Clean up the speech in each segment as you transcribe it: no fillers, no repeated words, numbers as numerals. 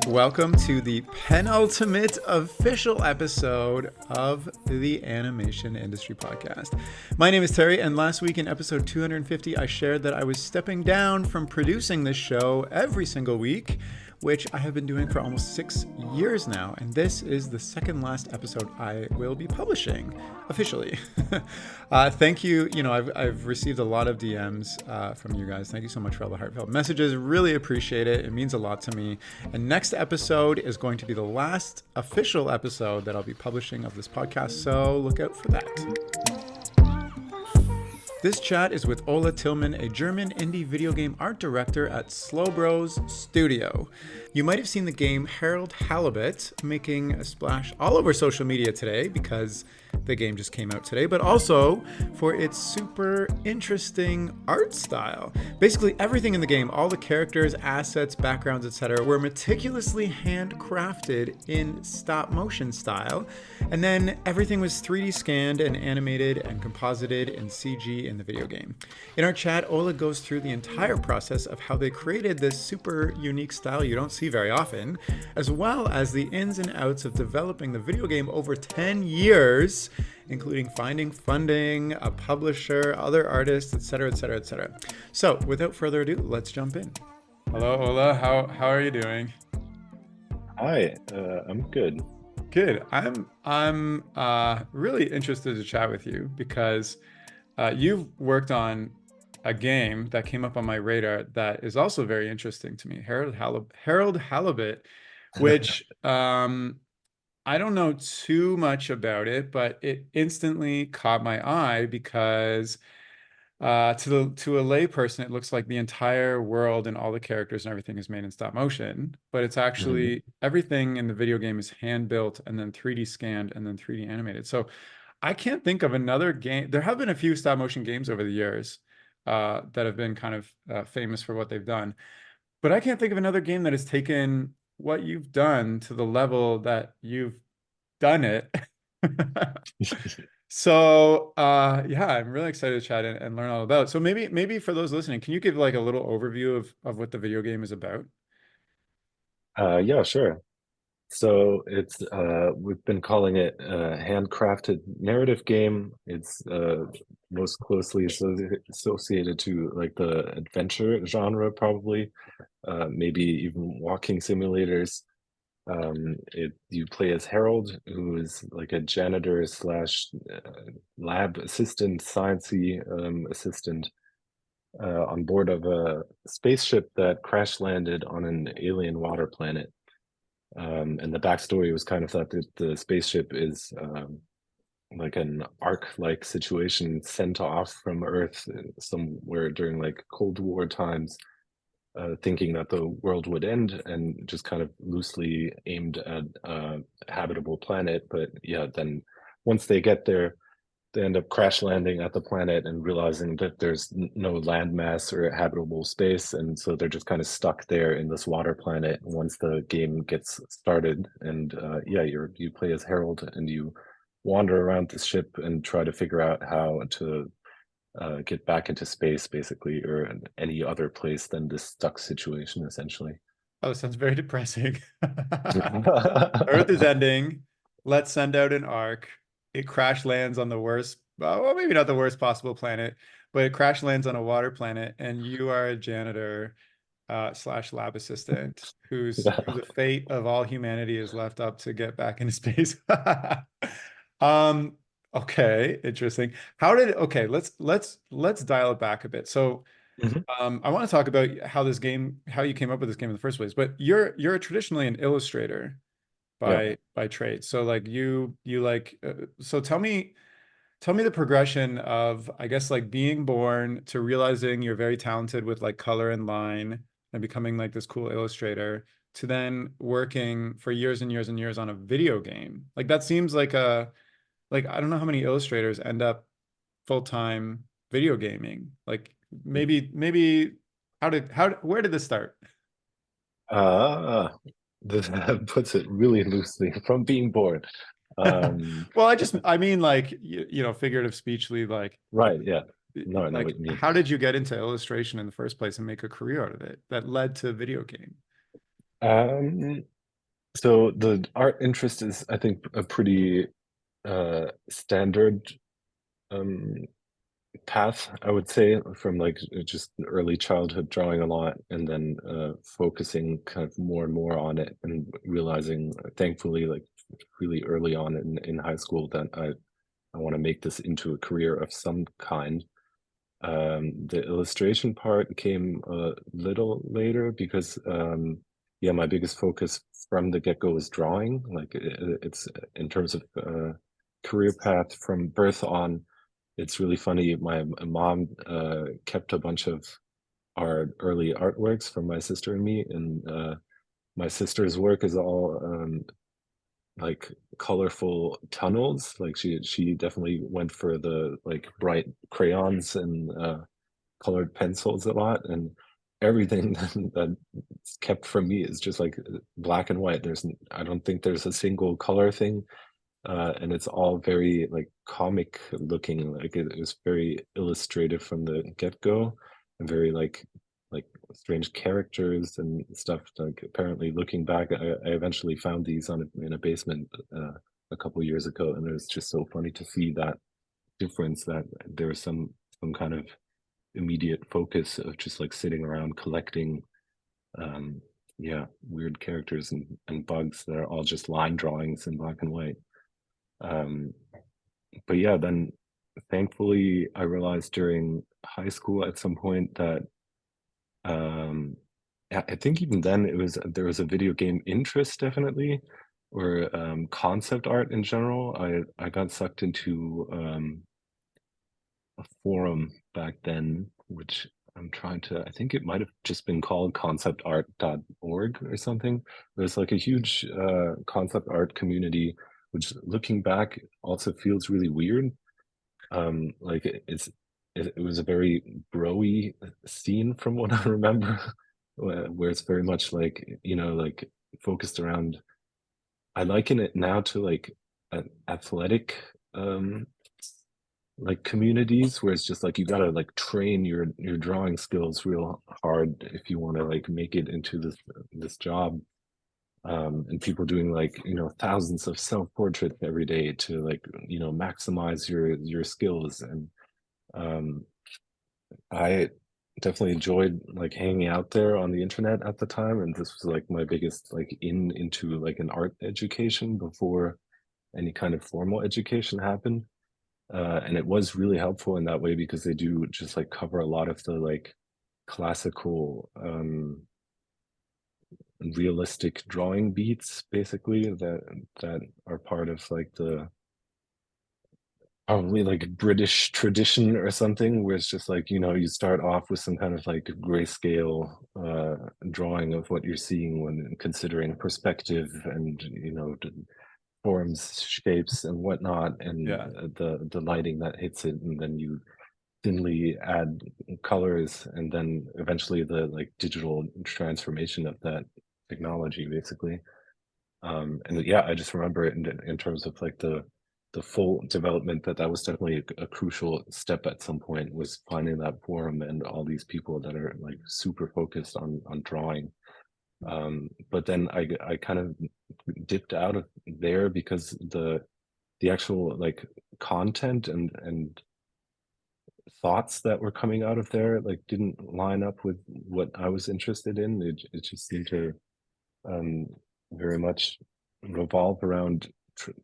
Welcome to the penultimate official episode of the Animation Industry Podcast. My name is Terry, and last week in episode 250, I shared that I was stepping down from producing this show every single week, which I have been doing for almost 6 years now, and this is the second last episode I will be publishing officially. Thank you. I've received a lot of DMs from you guys. Thank you so much for all the heartfelt messages. Really appreciate it. It means a lot to me. And next episode is going to be the last official episode that I'll be publishing of this podcast, so look out for that. This chat is with Ole Tillmann, a German indie video game art director at Slowbros Studio. You might have seen the game Harold Halibut making a splash all over social media today because the game just came out today, but also for its super interesting art style. Basically everything in the game, all the characters, assets, backgrounds, etc., were meticulously handcrafted in stop motion style, and then everything was 3D scanned and animated and composited in CG in the video game. In our chat, Ola goes through the entire process of how they created this super unique style you don't see very often, as well as the ins and outs of developing the video game over 10 years, including finding funding, a publisher, other artists, etc., etc., etc. So, without further ado, let's jump in. Hello, Ola. How are you doing? Hi, I'm good. Good. I'm really interested to chat with you because you've worked on a game that came up on my radar that is also very interesting to me, Harold Halibut, which I don't know too much about it, but it instantly caught my eye because to a layperson, it looks like the entire world and all the characters and everything is made in stop motion, but it's actually everything in the video game is hand built and then 3D scanned and then 3D animated. So I can't think of another game. There have been a few stop motion games over the years that have been kind of famous for what they've done, but I can't think of another game that has taken what you've done to the level that you've done it. So yeah, I'm really excited to chat and learn all about it. So maybe for those listening, can you give like a little overview of what the video game is about? Yeah, sure. So it's we've been calling it a handcrafted narrative game. It's most closely associated to like the adventure genre, probably. Maybe even walking simulators. You play as Harold, who is like a janitor slash lab assistant, sciencey assistant on board of a spaceship that crash landed on an alien water planet. And the backstory was kind of that the spaceship is like an Ark-like situation sent off from Earth somewhere during like Cold War times, thinking that the world would end, and just kind of loosely aimed at a habitable planet. But yeah, then once they get there, they end up crash landing at the planet and realizing that there's no landmass or habitable space, and so they're just kind of stuck there in this water planet once the game gets started. And yeah, you play as Harold and you wander around the ship and try to figure out how to get back into space, basically, or any other place than this stuck situation, essentially. Oh, sounds very depressing. Earth is ending. Let's send out an Ark. It crash lands on the worst, well, maybe not the worst possible planet, but it crash lands on a water planet, and you are a janitor slash lab assistant who the fate of all humanity is left up to get back into space. Okay, interesting. Okay, let's dial it back a bit. So I want to talk about how you came up with this game in the first place, but you're traditionally an illustrator Yeah. by trade. So like so tell me the progression of, I guess, like being born to realizing you're very talented with like color and line and becoming like this cool illustrator to then working for years and years and years on a video game. Like that seems like I don't know how many illustrators end up full-time video gaming. Like maybe where did this start? Uh, that puts it really loosely, from being born. Well, I mean like figurative speechly, like Right, yeah. No, I know Like, what you mean. how did you get into illustration in the first place and make a career out of it that led to video game? Um, so the art interest is, I think, a pretty standard um path, I would say, from like just early childhood drawing a lot and then focusing kind of more and more on it and realizing, thankfully, like really early on in high school that I want to make this into a career of some kind. The illustration part came a little later because, yeah, my biggest focus from the get-go was drawing. Like it's in terms of career path from birth on. It's really funny. My mom kept a bunch of our early artworks from my sister and me, and my sister's work is all like colorful tunnels. Like she definitely went for the like bright crayons and colored pencils a lot, and everything that's kept from me is just like black and white. I don't think there's a single color thing, and it's all very like comic looking. Like it was very illustrative from the get-go, and very like strange characters and stuff. Like apparently, looking back, I eventually found these in a basement a couple years ago, and it was just so funny to see that difference, that there was some kind of immediate focus of just like sitting around collecting um yeah, weird characters and bugs that are all just line drawings in black and white. um but yeah, then thankfully I realized during high school at some point that um I think even then there was a video game interest, definitely, or concept art in general. I got sucked into a forum back then, which I think it might have just been called conceptart.org or something. There's like a huge concept art community, which looking back also feels really weird. Like it was a very bro-y scene from what I remember, where it's very much like, like focused around, I liken it now to like an athletic um like communities, where it's just like you gotta like train your drawing skills real hard if you want to like make it into this job. And people doing like thousands of self-portraits every day to like maximize your skills. And um I definitely enjoyed like hanging out there on the internet at the time, and this was like my biggest like into like an art education before any kind of formal education happened. And it was really helpful in that way because they do just like cover a lot of the like classical realistic drawing beats, basically, that are part of like the probably like British tradition or something, where it's just like, you start off with some kind of like grayscale drawing of what you're seeing when considering perspective and forms, shapes, and whatnot, and Yeah. the lighting that hits it, and then you thinly add colors, and then eventually the like digital transformation of that technology, basically. And yeah, I just remember it in terms of like the full development, that was definitely a crucial step at some point, was finding that forum and all these people that are like super focused on drawing. But then I kind of dipped out of there because the actual like content and thoughts that were coming out of there like didn't line up with what I was interested in. It just seemed to um, very much revolve around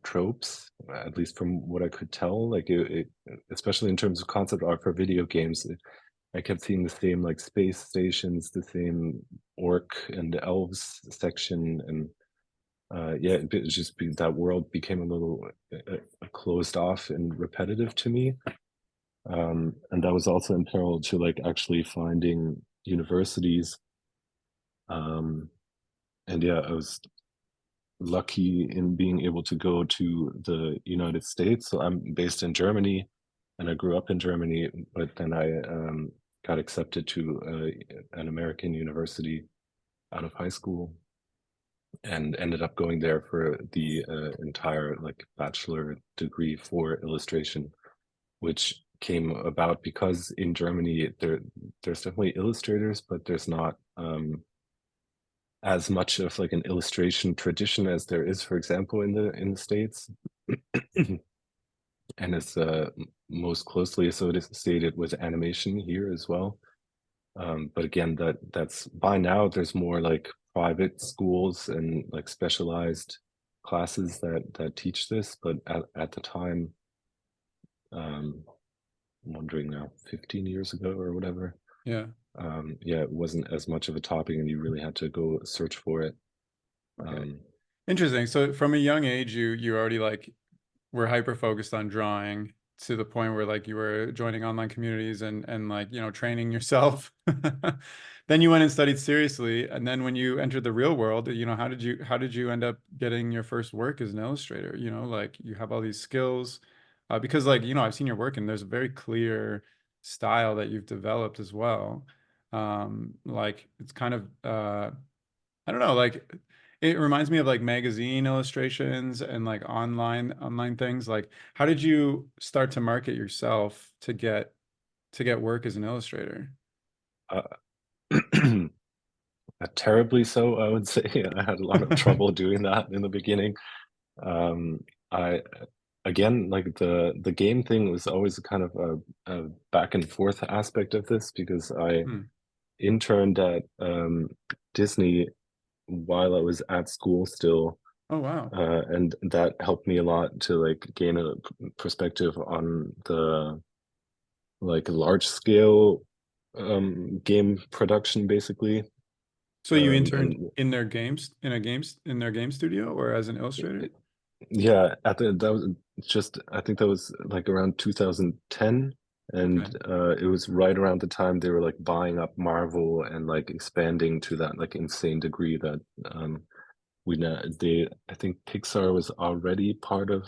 tropes, at least from what I could tell. Like especially in terms of concept art for video games, I kept seeing the same like space stations, the same orc and elves section, and yeah, it was just that world became a little closed off and repetitive to me. And that was also in parallel to like actually finding universities. Um, and yeah, I was lucky in being able to go to the United States. So I'm based in Germany, and I grew up in Germany, but then I got accepted to an American university out of high school, and ended up going there for the entire like bachelor degree for illustration, which came about because in Germany there's definitely illustrators, but there's not as much of like an illustration tradition as there is, for example, in the States. And it's most closely associated with animation here as well. But again, that's by now there's more like private schools and like specialized classes that teach this. But at the time, I'm wondering now, 15 years ago or whatever, Yeah. yeah, it wasn't as much of a topic, and you really had to go search for it. Okay. Um, Interesting. So from a young age, you already like were hyper focused on drawing to the point where like you were joining online communities and like, you know, training yourself. Then you went and studied seriously. And then when you entered the real world, you know, how did you end up getting your first work as an illustrator? You know, like you have all these skills. Because like, you know, I've seen your work and there's a very clear style that you've developed as well. Like it's kind of I don't know, like it reminds me of like magazine illustrations and like online things. Like, how did you start to market yourself to get work as an illustrator? uh, Terribly so, I would say. I had a lot of trouble doing that in the beginning. Um, I again, like the game thing was always kind of a back and forth aspect of this because I Hmm. interned at Disney while I was at school still, Oh wow. and that helped me a lot to like gain a perspective on the like large scale game production, basically. So you interned And in their games in their game studio or as an illustrator? yeah, at the that was just I think that was like around 2010, Okay. and it was right around the time they were like buying up Marvel and like expanding to that like insane degree that we know they I think Pixar was already part of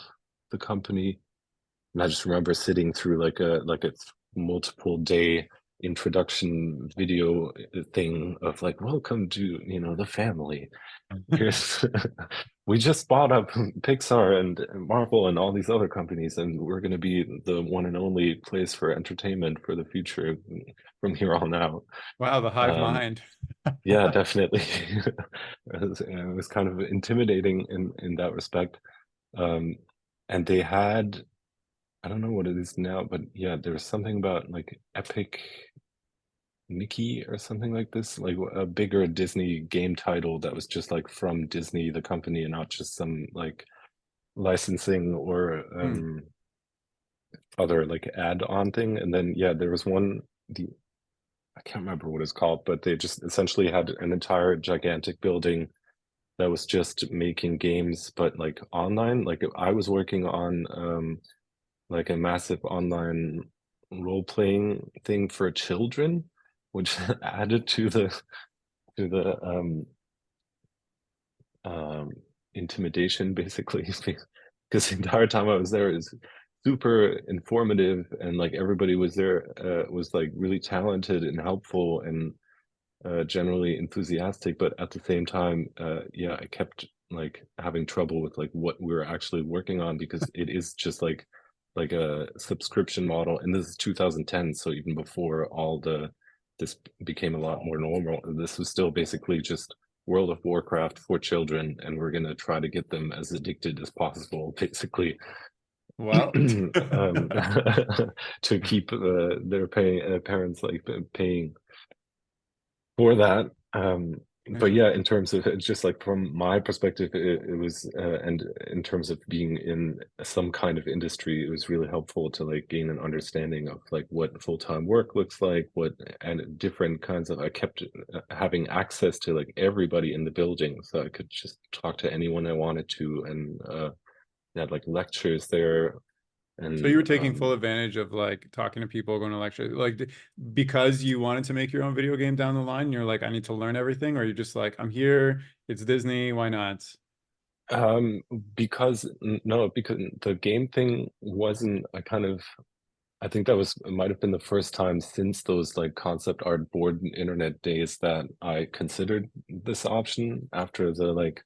the company. And I just remember sitting through like a multiple day introduction video thing of like welcome to the family. Here's we just bought up Pixar and Marvel and all these other companies, and we're going to be the one and only place for entertainment for the future from here on out. Wow, the hive Um, mind. yeah, definitely. It was kind of intimidating in that respect. Um, and they had, I don't know what it is now, but yeah, there was something about like Epic Mickey or something like this, like a bigger Disney game title that was just like from Disney, the company, and not just some like licensing or Hmm. other like add-on thing. And then yeah, there was one, the I can't remember what it's called, but they just essentially had an entire gigantic building that was just making games, but like online. Like I was working on like a massive online role-playing thing for children, which added to the um, intimidation basically because the entire time I was there is super informative and like everybody was there was like really talented and helpful and generally enthusiastic, but at the same time yeah, I kept like having trouble with like what we were actually working on because it is just like a subscription model, and this is 2010, so even before all the this became a lot more normal. This was still basically just World of Warcraft for children, and we're gonna try to get them as addicted as possible, basically, Well, um, to keep their parents like paying for that. But yeah. yeah, in terms of just like from my perspective, it was, and in terms of being in some kind of industry, it was really helpful to like gain an understanding of like what full-time work looks like, what and different kinds of. I kept having access to like everybody in the building, so I could just talk to anyone I wanted to, and they had like lectures there, So you and were taking full advantage of like talking to people, going to lectures, like because you wanted to make your own video game down the line. You're like, I need to learn everything, or you're just like, I'm here. It's Disney. Why not? um, because no, because the game thing wasn't a kind of. I think that was might have been the first time since those like concept art board and internet days that I considered this option after the like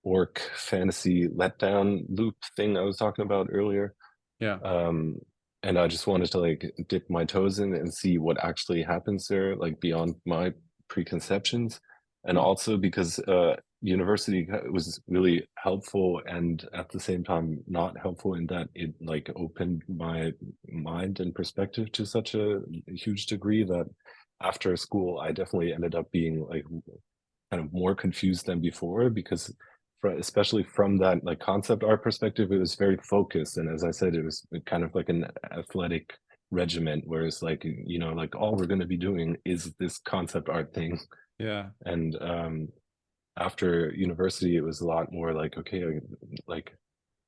orc fantasy letdown loop thing I was talking about earlier. Yeah. Um, and I just wanted to like dip my toes in and see what actually happens there, like beyond my preconceptions. And also because university was really helpful and at the same time not helpful in that it like opened my mind and perspective to such a huge degree that after school I definitely ended up being like kind of more confused than before because especially from that like concept art perspective, it was very focused. And as I said, it was kind of like an athletic regiment, whereas like, you know, like all we're going to be doing is this concept art thing. Yeah. And after university, it was a lot more like, okay, like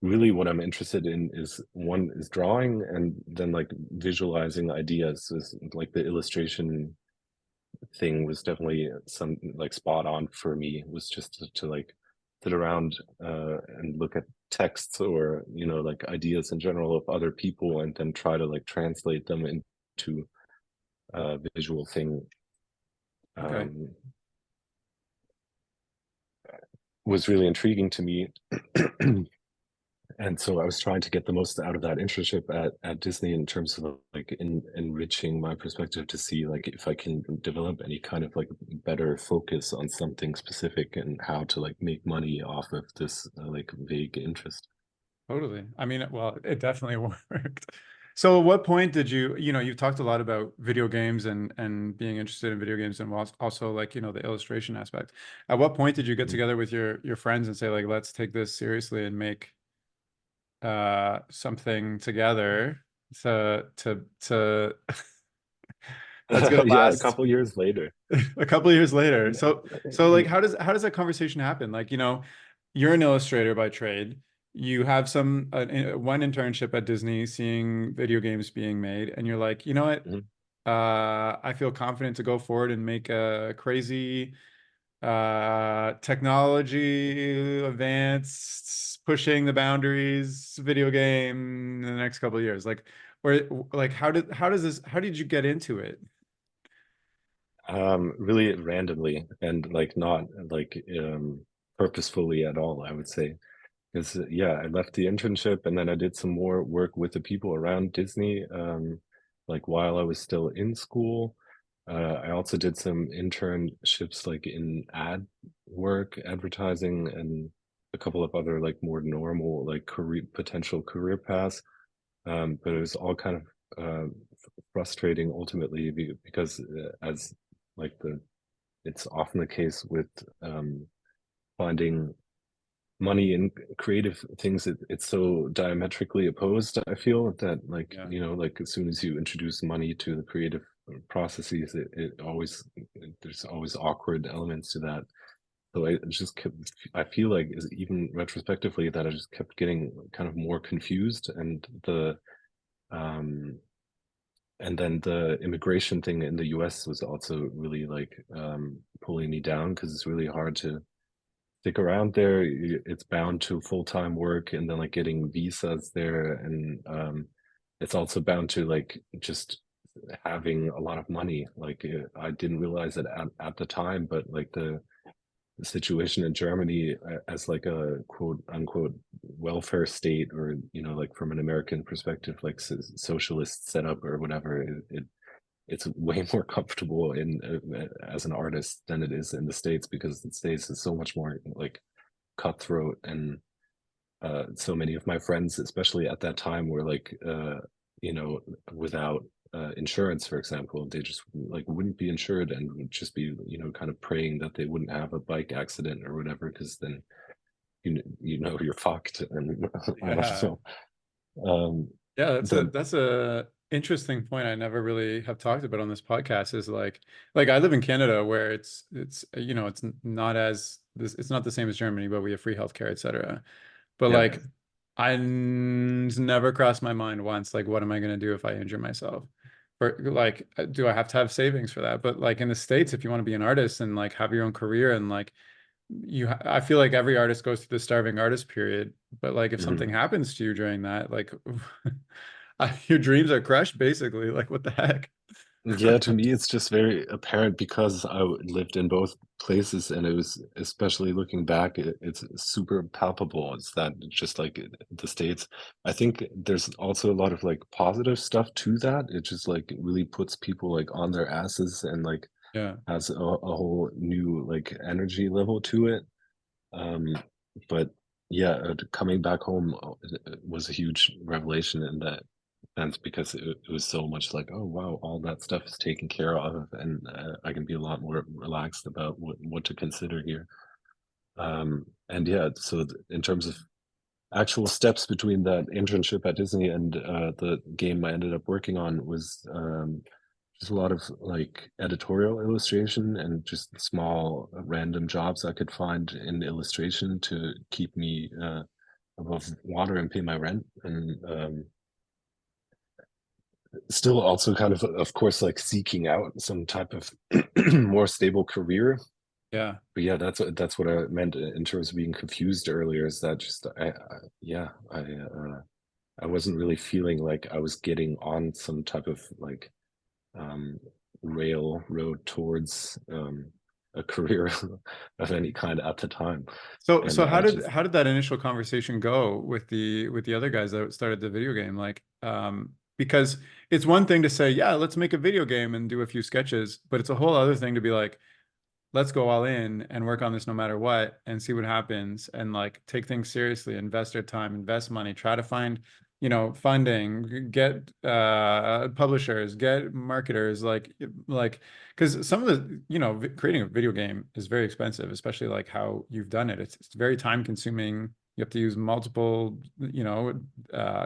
really what I'm interested in is one is drawing and then like visualizing ideas is like the illustration thing was definitely some like spot on for me was just to like sit around and look at texts or you know like ideas in general of other people and then try to like translate them into a visual thing Okay. um, was really intriguing to me. And so I was trying to get the most out of that internship at Disney in terms of like enriching my perspective to see like if I can develop any kind of like better focus on something specific and how to like make money off of this like vague interest. Totally. I mean, well, it definitely worked. So at what point did you, you've talked a lot about video games and being interested in video games and also like, the illustration aspect. At what point did you get Mhm. together with your friends and say like, let's take this seriously and make something together to that's gonna Yeah, a last couple years later. a couple of years later. So like how does that conversation happen? Like, you're an illustrator by trade. You have one internship at Disney seeing video games being made, and you're like, you know what? Mhm. I feel confident to go forward and make a crazy technology advanced pushing the boundaries video game in the next couple of years. Like how did you get into it? Really randomly and like not like purposefully at all, I would say. Because yeah, I left the internship and then I did some more work with the people around Disney, like while I was still in school. I also did some internships like in ad work, advertising, and a couple of other like more normal like career potential career paths. But it was all kind of frustrating ultimately because as like it's often the case with finding money in creative things it's so diametrically opposed. I feel that like Yeah. you know like as soon as you introduce money to the creative processes it always there's always awkward elements to that. So I just kept I feel like even retrospectively that I just kept getting kind of more confused um and then the immigration thing in the US was also really like pulling me down because it's really hard to stick around there. It's bound to full-time work and then like getting visas there. And it's also bound to like just having a lot of money. Like I didn't realize it at the time, but like the situation in Germany as like a quote unquote welfare state or, you know, like from an American perspective, like socialist setup or whatever, it's way more comfortable in as an artist than it is in the States because the States is so much more like cutthroat and so many of my friends, especially at that time, were like you know without insurance, for example, they just like wouldn't be insured and would just be you know kind of praying that they wouldn't have a bike accident or whatever because then you know you're fucked and I don't Yeah. know. Um, Yeah, the that's a interesting point I never really have talked about on this podcast is like I live in Canada where it's not as this it's not the same as Germany, but we have free healthcare, etc. But yeah. like never crossed my mind once, like, what am I going to do if I injure myself? Or like, do I have to have savings for that? But like in the States, if you want to be an artist and like have your own career and like I feel like every artist goes through the starving artist period, but like if something Mhm. happens to you during that, like your dreams are crushed basically. Like what the heck? Yeah, to me, it's just very apparent because lived in both places, and it was, especially looking back, it's super palpable. It's that just like the States. I think there's also a lot of like positive stuff to that. It just like really puts people like on their asses and like Yeah. has a whole new like energy level to it. Um, but yeah, coming back home was a huge revelation in that sense because it was so much like, oh wow, all that stuff is taken care of, and I can be a lot more relaxed about what to consider here. And yeah, so in terms of actual steps between that internship at Disney and the game I ended up working on was just a lot of like editorial illustration and just small random jobs I could find in illustration to keep me above water and pay my rent, and still also kind of course like seeking out some type of more stable career. Yeah. But yeah, that's what I meant in terms of being confused earlier, is that just yeah, I wasn't really feeling like I was getting on some type of like um, railroad towards a career of any kind at the time. So And so I just how did that initial conversation go with the other guys that started the video game? Like, because it's one thing to say, yeah, let's make a video game and do a few sketches, but it's a whole other thing to be like, let's go all in and work on this no matter what and see what happens and like take things seriously, invest our time, invest money, try to find, funding, get publishers, get marketers, like because some of the, creating a video game is very expensive, especially like how you've done it. It's very time consuming. You have to use multiple,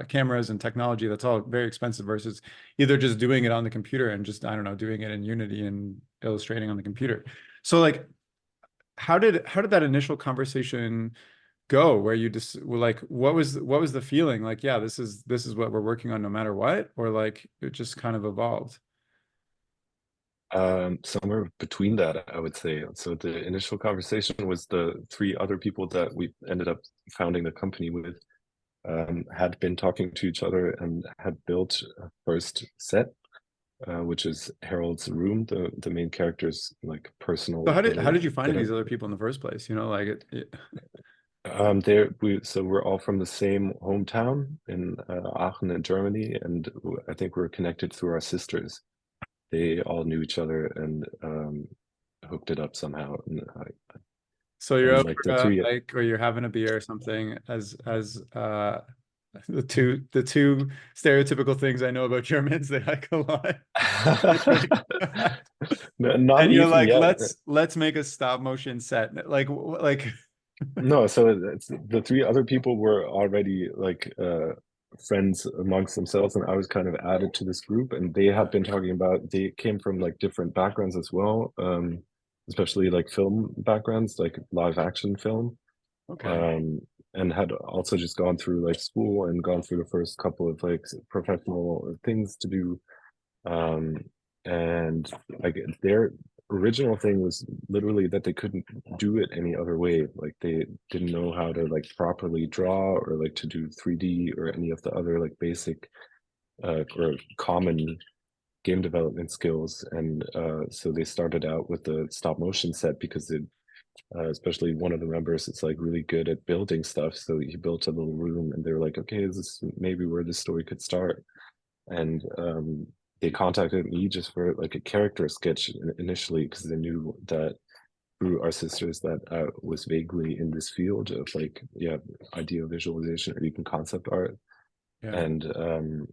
cameras and technology. That's all very expensive versus either just doing it on the computer and just, I don't know, doing it in Unity and illustrating on the computer. So like how did that initial conversation go where you just were like what was the feeling like, yeah, this is what we're working on no matter what, or like it just kind of evolved? somewhere between that, I would say. So the initial conversation was the three other people that we ended up founding the company with had been talking to each other and had built a first set, which is Harold's room, the main character's like So personal how little did you find getup. these other people in the first place, like There we so we're all from the same hometown in Aachen in Germany, and I think we're connected through our sisters. They all knew each other and hooked it up somehow. so you're And over like the a three, bike or you're having a beer or something, as the two stereotypical things I know about Germans, they hike a lot. not And you're even like, yet. let's make a stop motion set. Like No, so it's, the three other people were already like friends amongst themselves, and I was kind of added to this group, and they had been talking about, they came from like different backgrounds as well, especially like film backgrounds, like live action film, okay. um, and had also just gone through like school and gone through the first couple of like professional things to do. Um, and like their original thing was literally that they couldn't do it any other way. Like they didn't know how to like properly draw or like to do 3D or any of the other like basic or common game development skills. And so they started out with the stop motion set because it, especially one of the members is like really good at building stuff. So he built a little room, and they were like, okay, this is maybe where this story could start. And they contacted me just for like a character sketch initially because they knew that through our sisters that I was vaguely in this field of like, yeah, idea visualization or even concept art. Yeah. And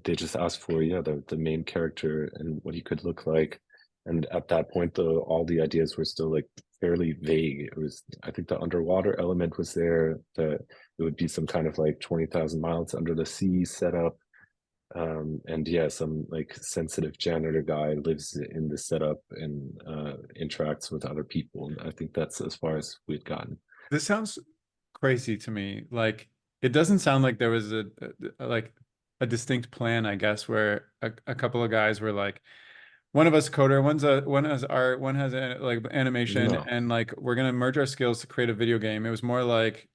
they just asked for, yeah, the main character and what he could look like. And at that point, though, all the ideas were still like fairly vague. It was, I think the underwater element was there, that it would be some kind of like 20,000 miles under the sea setup. And yeah, some like sensitive janitor guy lives in the setup and interacts with other people. And I think that's as far as we'd gotten. This sounds crazy to me. Like it doesn't sound like there was like a distinct plan, I guess, where a couple of guys were like, one of us coder, one has art, one has like animation, No, and like we're gonna merge our skills to create a video game. It was more like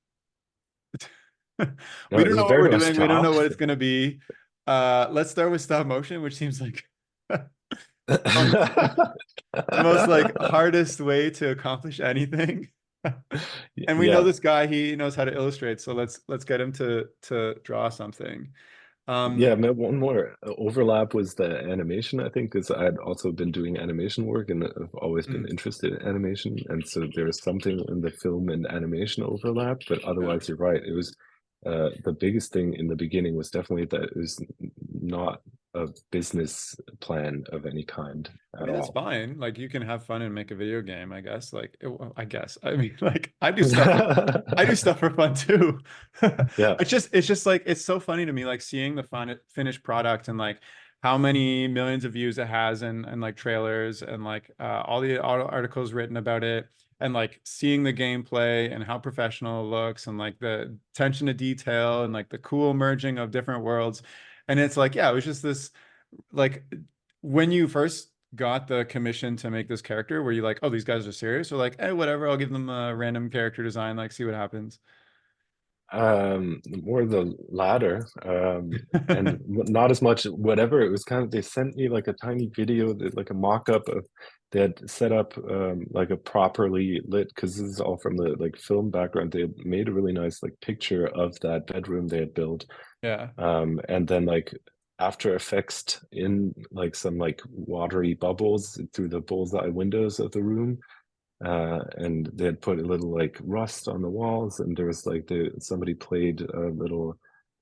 no, we it don't was know what very we're much doing. the We don't know what it's opposite. gonna be. Let's start with stop motion, which seems like the most like hardest way to accomplish anything. And we know Yeah. this guy, he knows how to illustrate, so let's get him to draw something. Yeah, Um, one more overlap was the animation, I think, because I'd also been doing animation work and I've always been mm, interested in animation. And so there's something in the film and animation overlap, but yeah. otherwise, you're right. It was the biggest thing in the beginning was definitely that it was not a business plan of any kind I at mean, that's all. fine. Like you can have fun and make a video game, I guess. Well, I guess. I mean, like I do stuff for fun too. Yeah. It's just like it's so funny to me, like seeing the finished product and like how many millions of views it has and like trailers and like all the articles written about it and like seeing the gameplay and how professional it looks and like the attention to detail and like the cool merging of different worlds. And it's like, yeah, it was just this like when you first got the commission to make this character, were you like, oh, these guys are serious? Or like, hey, whatever, I'll give them a random character design, like see what happens. More the latter, and not as much whatever. It was kind of they sent me like a tiny video, like a mock-up of they had set up like a properly lit because this is all from the like film background. They had made a really nice like picture of that bedroom they had built, Yeah. and then like After Effects in like some like watery bubbles through the bullseye windows of the room, and they had put a little like rust on the walls, and there was like somebody played a little,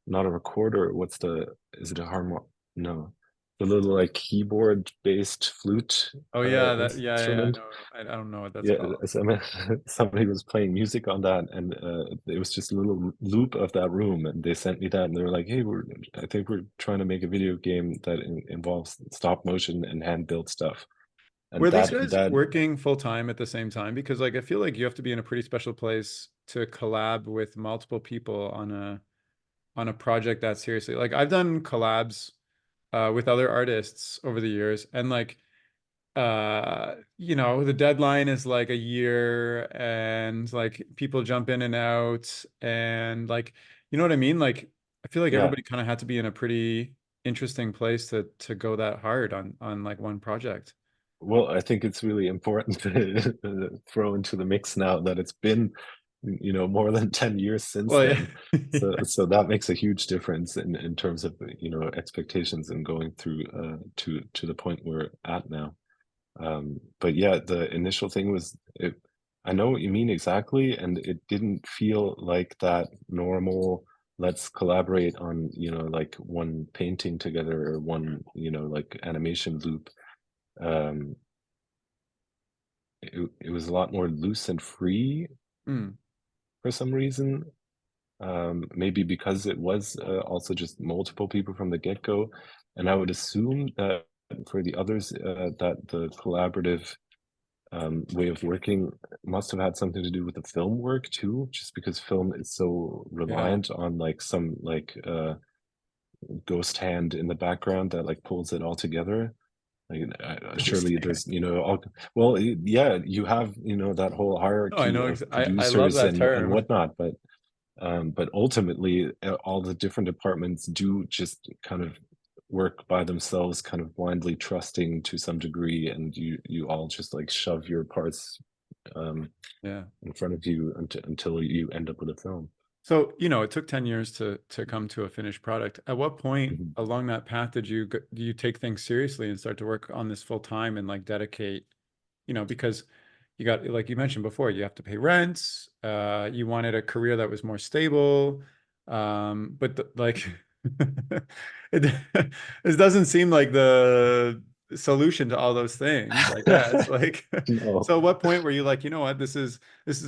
not a recorder. What's the is it a harmon? No, the little like keyboard based flute Oh yeah, yeah, I instrument. know. I don't know what that's Yeah, called. somebody was playing music on that, and it was just a little loop of that room, and they sent me that, and they were like, "Hey, I think we're trying to make a video game that involves stop motion and hand built stuff." And Were these guys that working full time at the same time? Because like I feel like you have to be in a pretty special place to collab with multiple people on a project that seriously. Like I've done collabs with other artists over the years, and like the deadline is like a year and like people jump in and out and like you know what I mean? Like I feel like yeah. everybody kind of had to be in a pretty interesting place to go that hard on like one project. Well, I think it's really important to throw into the mix now that it's been, more than 10 years since Well, yeah. then. So Yeah. so that makes a huge difference in terms of, expectations and going through to the point we're at now. But yeah, the initial thing was I know what you mean exactly, and it didn't feel like that normal, let's collaborate on, like one painting together or one, like animation loop. Um, it was a lot more loose and free Mm, for some reason. Maybe because it was also just multiple people from the get-go. And I would assume that for the others, that the collaborative way of working must have had something to do with the film work too, just because film is so yeah. reliant on like some like ghost hand in the background that like pulls it all together. Like, Ghost surely hand. there's, well, yeah, you have, that whole No, I hierarchy know. of I love producers that and term. whatnot, but ultimately, all the different departments do just kind of work by themselves, kind of blindly trusting to some degree, and you all just like shove your parts um, Yeah. in front of you until you end up with a film. So, it took 10 years to come to a finished product. At what point Mhm. along that path do you take things seriously and start to work on this full time and like dedicate, because you got like you mentioned before, you have to pay rent, you wanted a career that was more stable. But like it it doesn't seem like the solution to all those things, I guess. Like No. so at what point were you like, you know what, this is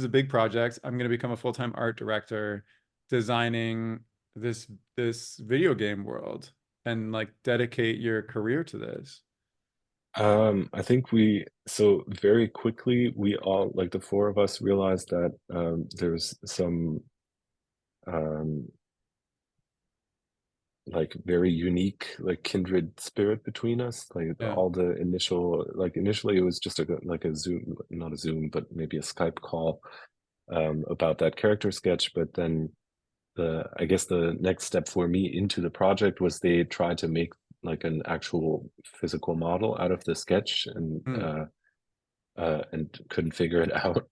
a big project. I'm going to become a full-time art director designing this video game world and like dedicate your career to this. I think so very quickly, we all, like the four of us, realized that there's some um, like very unique, like kindred spirit between us. Like Yeah. all the initially it was just like a Zoom, not a Zoom, but maybe a Skype call about that character sketch. But then I guess the next step for me into the project was they tried to make like an actual physical model out of the sketch, Hmm. and couldn't figure it out.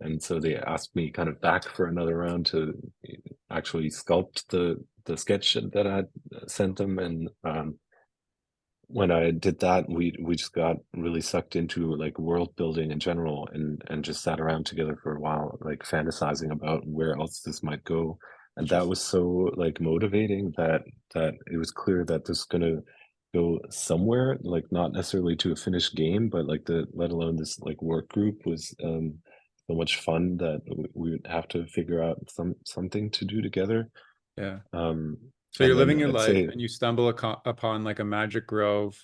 And so they asked me kind of back for another round to actually sculpt the sketch that I sent them. And when I did that, we just got really sucked into like world building in general, and just sat around together for a while, like fantasizing about where else this might go. And that was Interesting. so like motivating that it was clear that this is gonna go somewhere, like not necessarily to a finished game, but like the let alone this like work group was so much fun that we would have to figure out something to do together. Yeah. Um, So you're and then living your I'd life say, and you stumble upon like a magic grove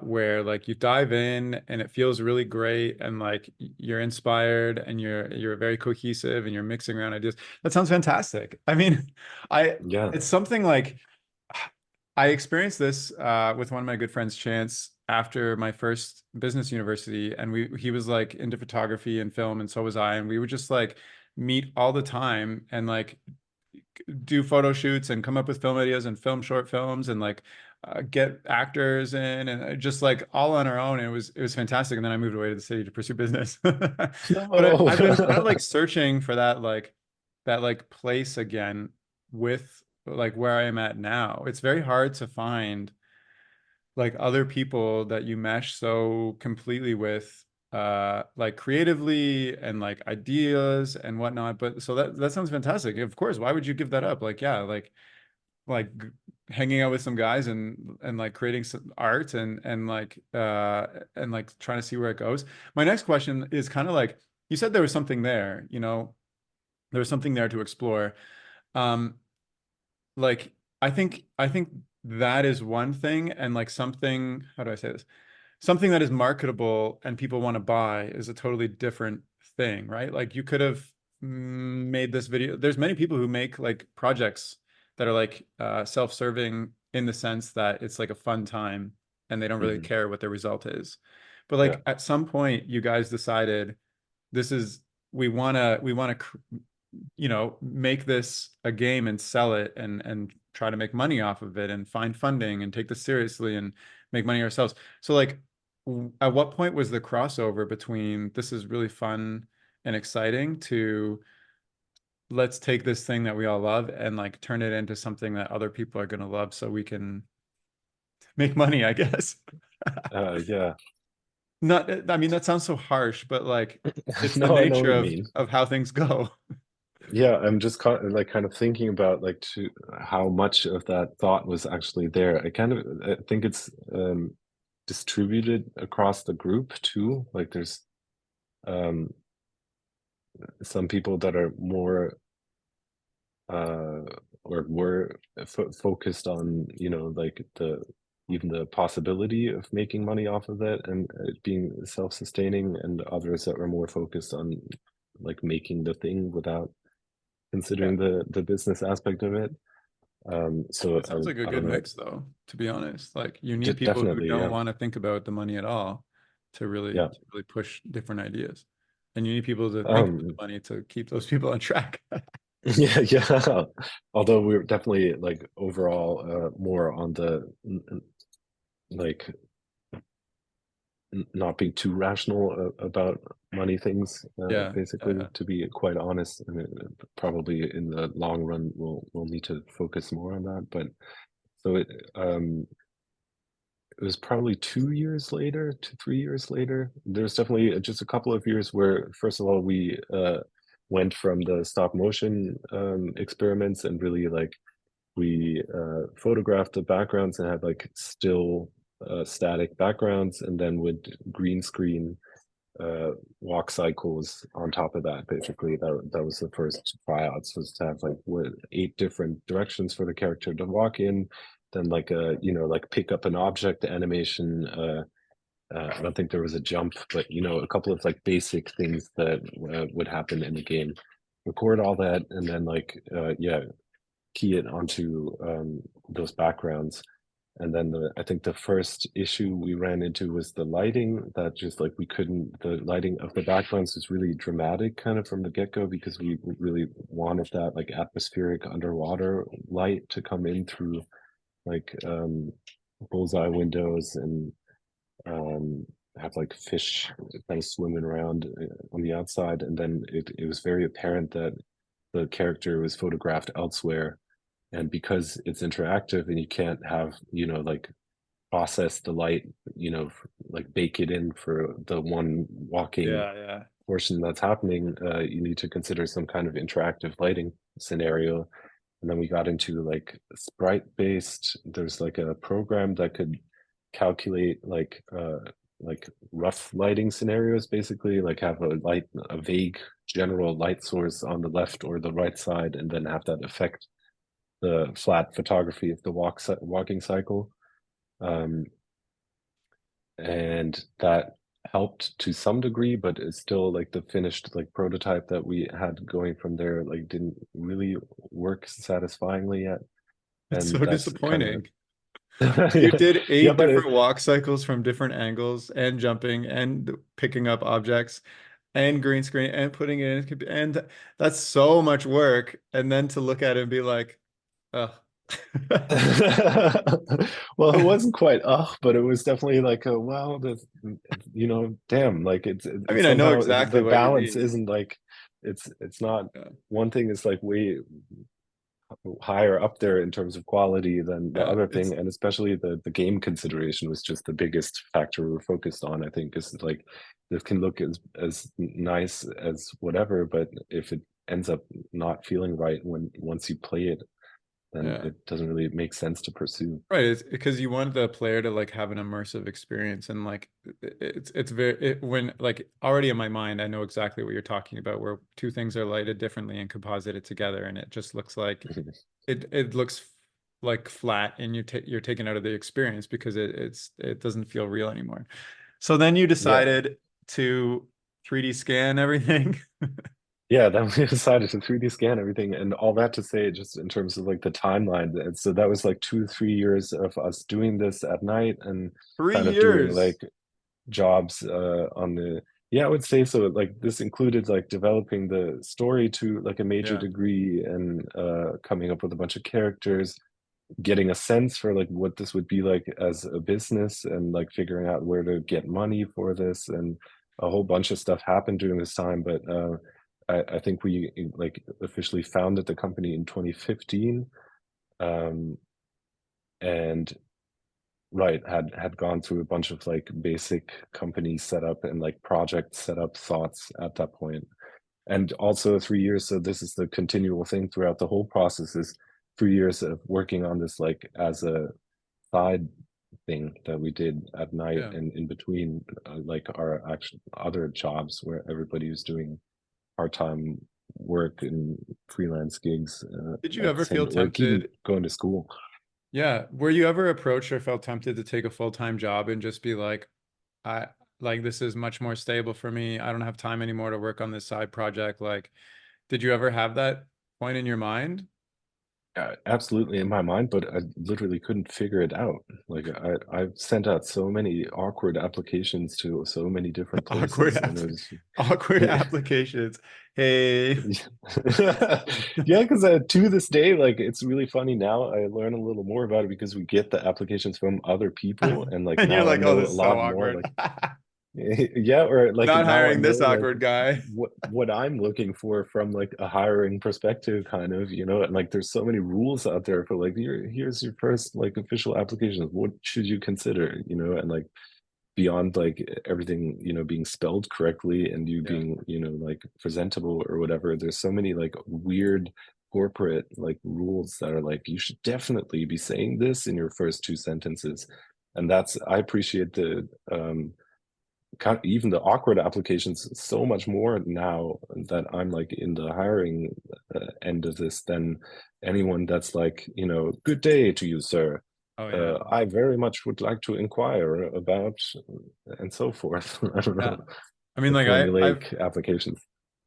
where like you dive in and it feels really great and like you're inspired and you're very cohesive and you're mixing around ideas. That sounds fantastic. I mean, I yeah, it's something like I experienced this with one of my good friends, Chance, after my first business university, and we he was like into photography and film, and so was I, and we would just like meet all the time and like do photo shoots and come up with film ideas and film short films and like get actors in and just like all on our own. It was fantastic. And then I moved away to the city to pursue business. But no. I've been kind of like searching for that like place again with like where I am at now. It's very hard to find like other people that you mesh so completely with like creatively and like ideas and whatnot. But so that sounds fantastic. Of course, why would you give that up? Like, yeah, like hanging out with some guys and like creating some art and like trying to see where it goes. My next question is kind of like you said there was something there, there was something there to explore. Um, like I think that is one thing, and like something, how do I say this? Something that is marketable and people want to buy is a totally different thing, right? Like you could have made this video. There's many people who make like projects that are like self-serving in the sense that it's like a fun time and they don't really Mhm. care what the result is. But Yeah. like at some point you guys decided this is we want to make this a game and sell it and try to make money off of it and find funding and take this seriously and make money ourselves. So like at what point was the crossover between this is really fun and exciting to let's take this thing that we all love and like turn it into something that other people are going to love so we can make money, I guess. Yeah. Not, I mean, that sounds so harsh, but like it's the No, I know what nature you of mean. how things go. Yeah, I'm just kind of thinking about like to how much of that thought was actually there. I think it's distributed across the group too. Like there's um some people that are more uh or were focused on, like the even the possibility of making money off of it and it being self-sustaining, and others that were more focused on like making the thing without Yeah. considering the business aspect of it. So That sounds like a I good don't know. mix, though, to be honest. Like you need people who Definitely, don't yeah, want to think about the money at all to really yeah, to really push different ideas. And you need people to think about the um, money to keep those people on track. yeah, yeah. Although we're definitely like overall more on the like not being too rational about money things, Yeah, yeah, basically, yeah. to be quite honest. And probably in the long run, we'll need to focus more on that. But so it was probably 2 years later, 3 years later. There's definitely just a couple of years where, first of all, we went from the stop motion experiments and really like we photographed the backgrounds and had like still static backgrounds, and then with green screen uh, walk cycles on top of that. Basically, that was the first tryouts, was to have like what 8 different directions for the character to walk in, then like a like pick up an object animation. I don't think there was a jump, but a couple of like basic things that would happen in the game. Record all that, and then like yeah, key it onto those backgrounds. And then I think the first issue we ran into was the lighting, that just like we couldn't, the lighting of the backgrounds was really dramatic kind of from the get-go, because we really wanted that like atmospheric underwater light to come in through like bullseye windows and um, have like fish kind of swimming around on the outside. And then it was very apparent that the character was photographed elsewhere. And because it's interactive and you can't have, like process the light, like bake it in for the one walking Yeah, yeah. portion that's happening, you need to consider some kind of interactive lighting scenario. And then we got into like sprite based. There's like a program that could calculate like rough lighting scenarios, basically, like have a vague general light source on the left or the right side, and then have that affect the flat photography of the walking cycle. Um, and that helped to some degree, but it's still like the finished like prototype that we had going from there like didn't really work satisfyingly yet. It's And so that's kind disappointing. of You yeah, did yeah, eight but different walk cycles from different angles and jumping and picking up objects and green screen and putting it in. And that's so much work. And then to look at it and be like, oh. well, it wasn't quite but it was definitely like a well, damn, like I it's mean, I know somehow exactly the what you balance mean. isn't like it's not Yeah. one thing is like way higher up there in terms of quality than the Yeah. other It's thing, and especially the game consideration was just the biggest factor we were focused on. I think is like this can look as nice as whatever, but if it ends up not feeling right when once you play it, then yeah. it doesn't really make sense to pursue. Right, it's because you want the player to like have an immersive experience and like it's very when like already in my mind I know exactly what you're talking about where two things are lighted differently and composited together and it just looks like it looks like flat and you're taken out of the experience because it doesn't feel real anymore. So then you Yeah, decided to 3D scan everything. yeah, then we decided to 3D scan everything, and all that to say, just in terms of like the timeline. And so that was like 2 3 years of us doing this at night and Three kind of doing years. like jobs on the yeah, I would say so. Like this included like developing the story to like a major Yeah. degree and coming up with a bunch of characters, getting a sense for like what this would be like as a business, and like figuring out where to get money for this, and a whole bunch of stuff happened during this time. But I think we like officially founded the company in 2015, um, and right had gone through a bunch of like basic company setup and like project setup thoughts at that point. And also 3 years, so this is the continual thing throughout the whole process, is 3 years of working on this like as a side thing that we did at night Yeah. and in between like our actual other jobs where everybody was doing part-time work and freelance gigs Did you at the ever same feel or even tempted? going to school. Yeah. Were you ever approached or felt tempted to take a full-time job and just be like, I like this is much more stable for me. I don't have time anymore to work on this side project. Like, did you ever have that point in your mind? Absolutely in my mind, but I literally couldn't figure it out. Like I've sent out so many awkward applications to so many different Awkward places, and it was awkward applications. Hey. yeah, because to this day, like it's really funny now. I learn a little more about it because we get the applications from other people, and like And you're now I like, oh, know this a is so lot more. awkward. Like yeah, or like Not now I hiring know this like awkward guy. what I'm looking for from like a hiring perspective, kind of, and like there's so many rules out there for like here's your first like official application. What should you consider, and like beyond like everything, being spelled correctly and you Yeah. being, like presentable or whatever, there's so many like weird corporate like rules that are like you should definitely be saying this in your first two sentences. And that's I appreciate the even the awkward applications so much more now that I'm like in the hiring end of this than anyone that's like, good day to you, sir. Oh yeah. I very much would like to inquire about and so forth. I don't Yeah. know, I mean, the like I've formulaic applications.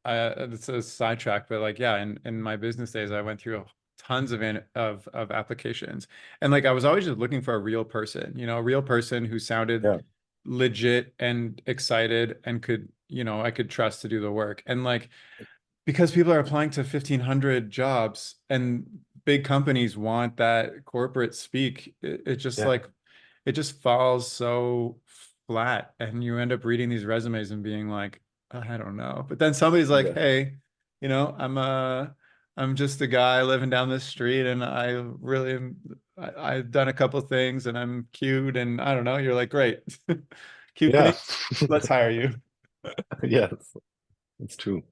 it's a sidetrack, but like, yeah, in my business days, I went through tons of applications, and like I was always just looking for a real person, a real person who sounded Yeah, legit and excited and could, I could trust to do the work. And like, because people are applying to 1,500 jobs and big companies want that corporate speak, it just yeah, like it just falls so flat, and you end up reading these resumes and being like, I don't know. But then somebody's like, Yeah. hey, I'm just a guy living down this street, and I really am, I've done a couple things, and I'm cute, and I don't know. You're like, great, cute thing, Yeah. let's hire you. Yes, it's true.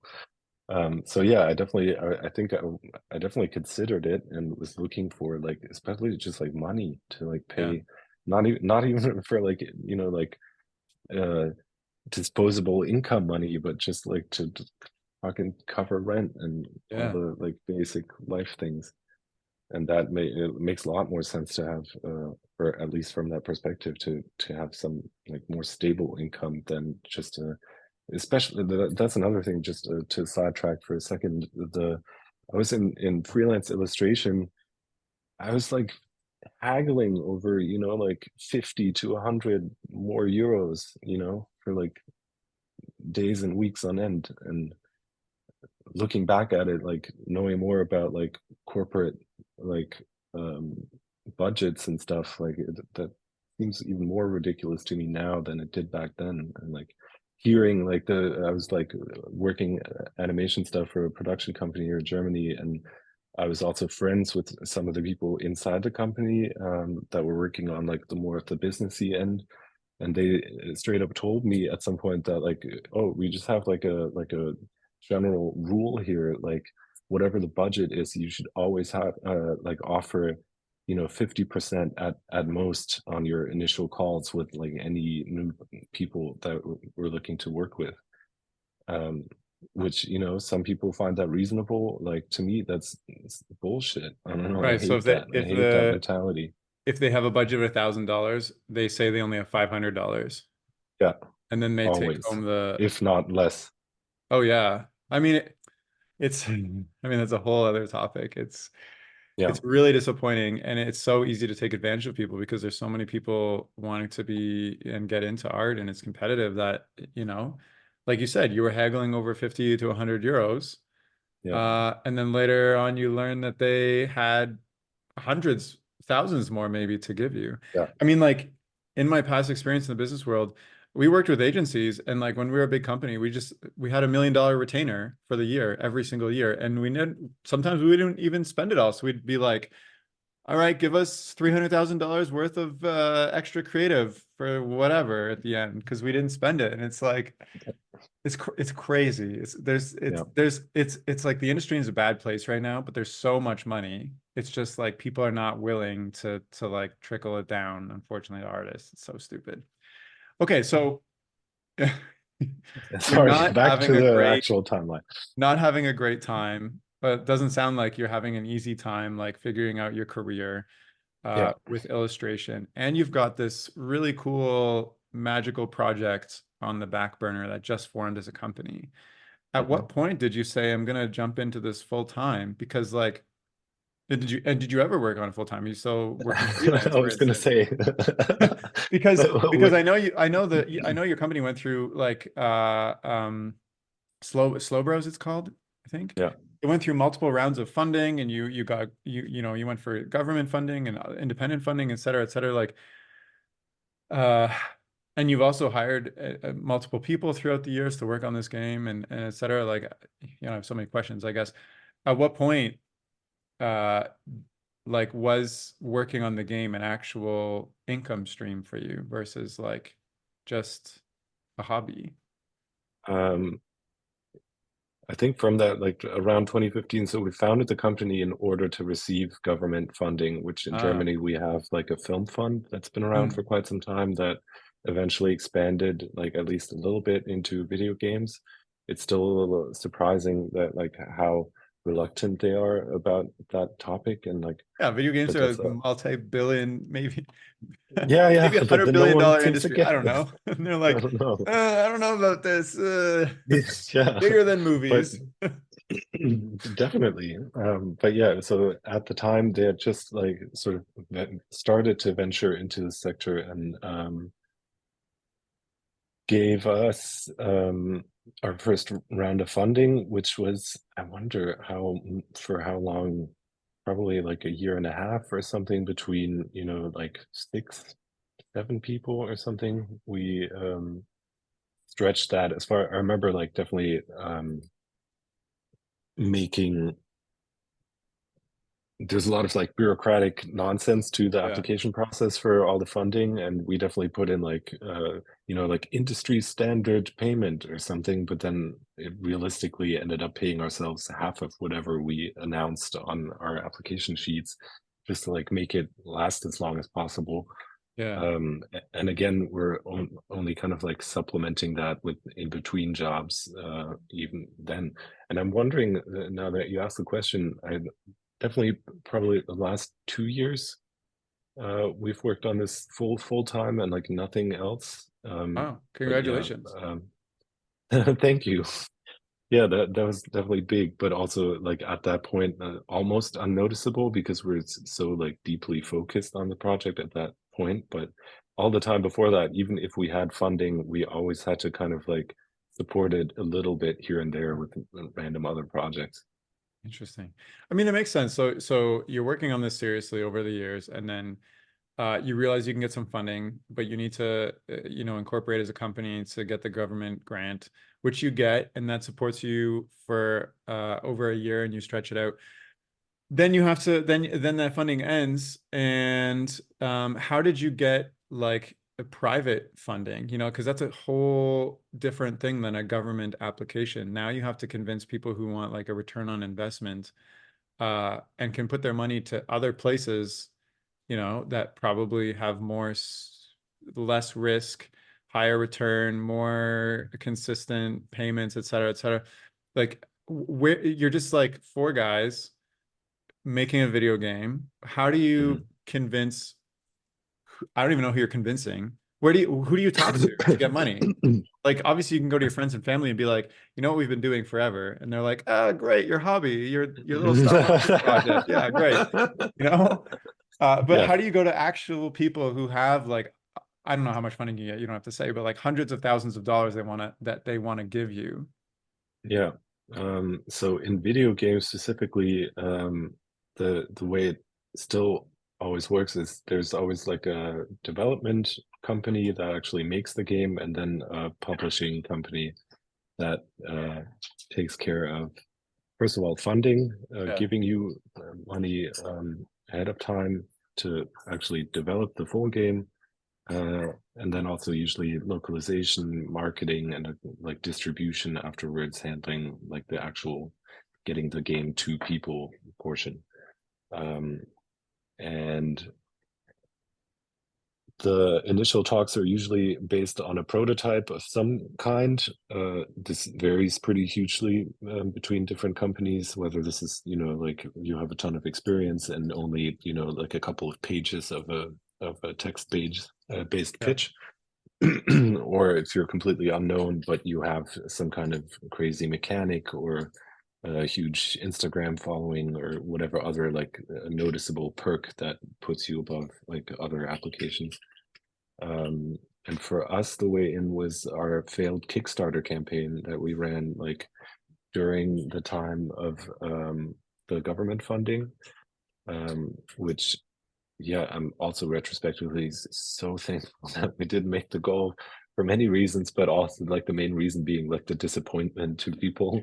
So yeah, I think I definitely considered it and was looking for like, especially just like money to like Yeah, pay, not even for like, like uh disposable income money, but just like to fucking cover rent and all yeah. the like basic life things. And that it makes a lot more sense to have, or at least from that perspective, to have some like more stable income than just especially that's another thing. Just to sidetrack for a second, the I was in freelance illustration. I was like haggling over, like 50 to 100 more euros, for like days and weeks on end. And looking back at it, like knowing more about like corporate like um budgets and stuff, like that seems even more ridiculous to me now than it did back then. And like hearing like I was like working animation stuff for a production company here in Germany, and I was also friends with some of the people inside the company that were working on like the more of the businessy end, and they straight up told me at some point that like, oh, we just have like a general rule here, like whatever the budget is, you should always have like offer 50% at most on your initial calls with like any new people that we're looking to work with. um which, some people find that reasonable. Like to me, it's bullshit. I don't know, Right. So I hate that mentality. if they have a budget of $1,000, they say they only have $500, Yeah, and then they take always, home the. if not less. Oh yeah. I mean, it's. I mean, that's a whole other topic. Yeah, It's really disappointing, and it's so easy to take advantage of people because there's so many people wanting to be and get into art, and it's competitive that, you know, like you said, you were haggling over 50 to 100 euros. yeah, And then later on, you learn that they had hundreds, thousands more maybe to give you. yeah. I mean, like in my past experience in the business world, we worked with agencies, and like when we were a big company, we had $1 million retainer for the year, every single year. And sometimes we didn't even spend it all. So we'd be like, all right, give us $300,000 worth of extra creative for whatever at the end, because we didn't spend it. And it's like, it's crazy. Yeah, It's like the industry is a bad place right now, but there's so much money. It's just like people are not willing to like trickle it down, unfortunately, to artists. It's so stupid. Okay, so you're sorry. Back to the actual timeline. not having a great time, but it doesn't sound like you're having an easy time like figuring out your career Yeah. with illustration. And you've got this really cool magical project on the back burner that just formed as a company. At Mhm. what point did you say, I'm gonna jump into this full time? Because like, did you ever work on it full time? Are you still working freelance, I or was is gonna it say. because With, I know your company went through like slow bros it's called, I think. yeah. It went through multiple rounds of funding, and you went for government funding and independent funding, et cetera, et cetera. Like uh and you've also hired multiple people throughout the years to work on this game, and et cetera. Like, I have so many questions, I guess. At what point uh like was working on the game an actual income stream for you versus like just a hobby? Um, I think from that, like around 2015, so we founded the company in order to receive government funding, which in Ah. Germany we have like a film fund that's been around for Hmm. quite some time that eventually expanded like at least a little bit into video games. It's still a little surprising that like how reluctant they are about that topic, and like Yeah, video games that are a that's multi-billion, maybe yeah, yeah, maybe a but hundred then no billion one dollar seems to industry. I get don't it. know. And they're I like, don't know. I don't know about this. Yeah, Bigger than but movies. definitely. But yeah, so at the time they had just like sort of started to venture into the sector, and gave us our first round of funding, which was, I wonder for how long, probably like a year and a half or something, between, like 7 people or something. We stretched that as far. I remember like definitely making there's a lot of like bureaucratic nonsense to the Yeah. application process for all the funding, and we definitely put in like like industry standard payment or something, but then it realistically ended up paying ourselves half of whatever we announced on our application sheets, just to like make it last as long as possible. Yeah. And again, we're only kind of like supplementing that with in between jobs, even then. And I'm wondering, now that you asked the question, I definitely probably the last 2 years, we've worked on this full time and like nothing else. Oh, But yeah, congratulations. thank you. Yeah, that was definitely big, but also like at that point, almost unnoticeable because we're so like deeply focused on the project at that point. But all the time before that, even if we had funding, we always had to kind of like support it a little bit here and there with random other projects. Interesting. I mean, it makes sense. So you're working on this seriously over the years, and then you realize you can get some funding, but you need to, incorporate as a company to get the government grant, which you get, and that supports you for over a year, and you stretch it out. Then you have to, then that funding ends, and how did you get like a private funding? Because that's a whole different thing than a government application. Now you have to convince people who want like a return on investment, and can put their money to other places, that probably have less risk, higher return, more consistent payments, et cetera, et cetera. Like where you're just like four guys making a video game. How do you Mhm. convince? I don't even know who you're convincing. Who do you talk to get money? Like obviously you can go to your friends and family and be like, you know what we've been doing forever, and they're like, oh great, your hobby, your little stop motion project, yeah, great, you know. But Yeah, how do you go to actual people who have like, I don't know how much funding you get, you don't have to say, but like hundreds of thousands of dollars they want to give you? yeah. So in video games specifically, the way it still always works is there's always like a development company that actually makes the game, and then a publishing company that takes care of, first of all, funding, Yeah. giving you money ahead of time to actually develop the full game, and then also usually localization, marketing, and like distribution afterwards, handling like the actual getting the game to people portion. Um, and the initial talks are usually based on a prototype of some kind. This varies pretty hugely between different companies, whether this is, like you have a ton of experience and only, like a couple of pages of a text page based Yeah. pitch, or if you're completely unknown, but you have some kind of crazy mechanic or a huge Instagram following or whatever other like noticeable perk that puts you above like other applications. Um, and for us, the way in was our failed Kickstarter campaign that we ran like during the time of the government funding, which, yeah, I'm also retrospectively so thankful that we didn't make the goal for many reasons, but also like the main reason being like the disappointment to people.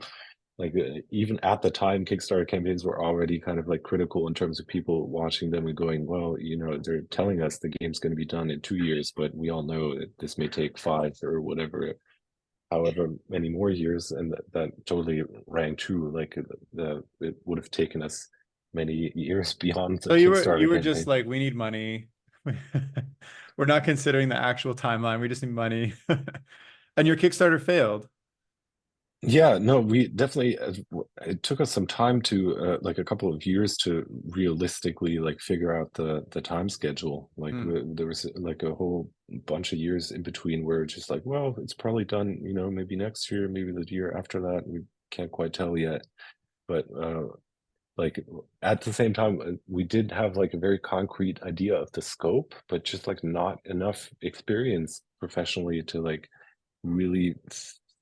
Like even at the time, Kickstarter campaigns were already kind of like critical in terms of people watching them and going, well, they're telling us the game's going to be done in 2 years, but we all know that this may take 5 or whatever, however many more years, and that totally rang true. Like it would have taken us many years beyond the So you Kickstarter were just campaign. like, we need money. We're not considering the actual timeline. We just need money. And your Kickstarter failed. Yeah, no, we definitely, it took us some time to like a couple of years to realistically like figure out the time schedule. Like Hmm. there was like a whole bunch of years in between where it's just like, well, it's probably done, maybe next year, maybe the year after that. We can't quite tell yet. But like at the same time, we did have like a very concrete idea of the scope, but just like not enough experience professionally to like really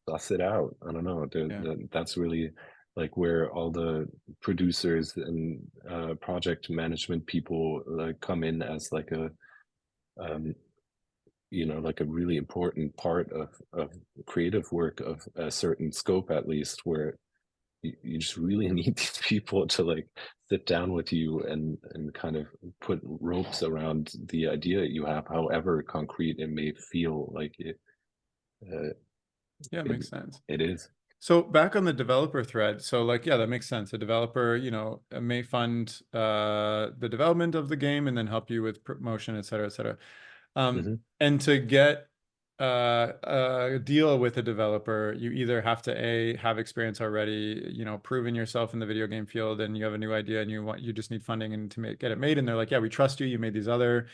suss it out. I don't know. Yeah. That's really like where all the producers and project management people come in as like a um, like a really important part of creative work of a certain scope, at least, where you just really need these people to like sit down with you and kind of put ropes around the idea you have, however concrete it may feel like uh, Yeah, it it makes sense. it is. So back on the developer thread, so like, yeah, that makes sense. A developer, may fund the development of the game and then help you with promotion, et cetera, et cetera. Hmm. And to get a deal with a developer, you either have to have experience already, proven yourself in the video game field, and you have a new idea and you just need funding and to get it made. And they're like, yeah, we trust you. You made these other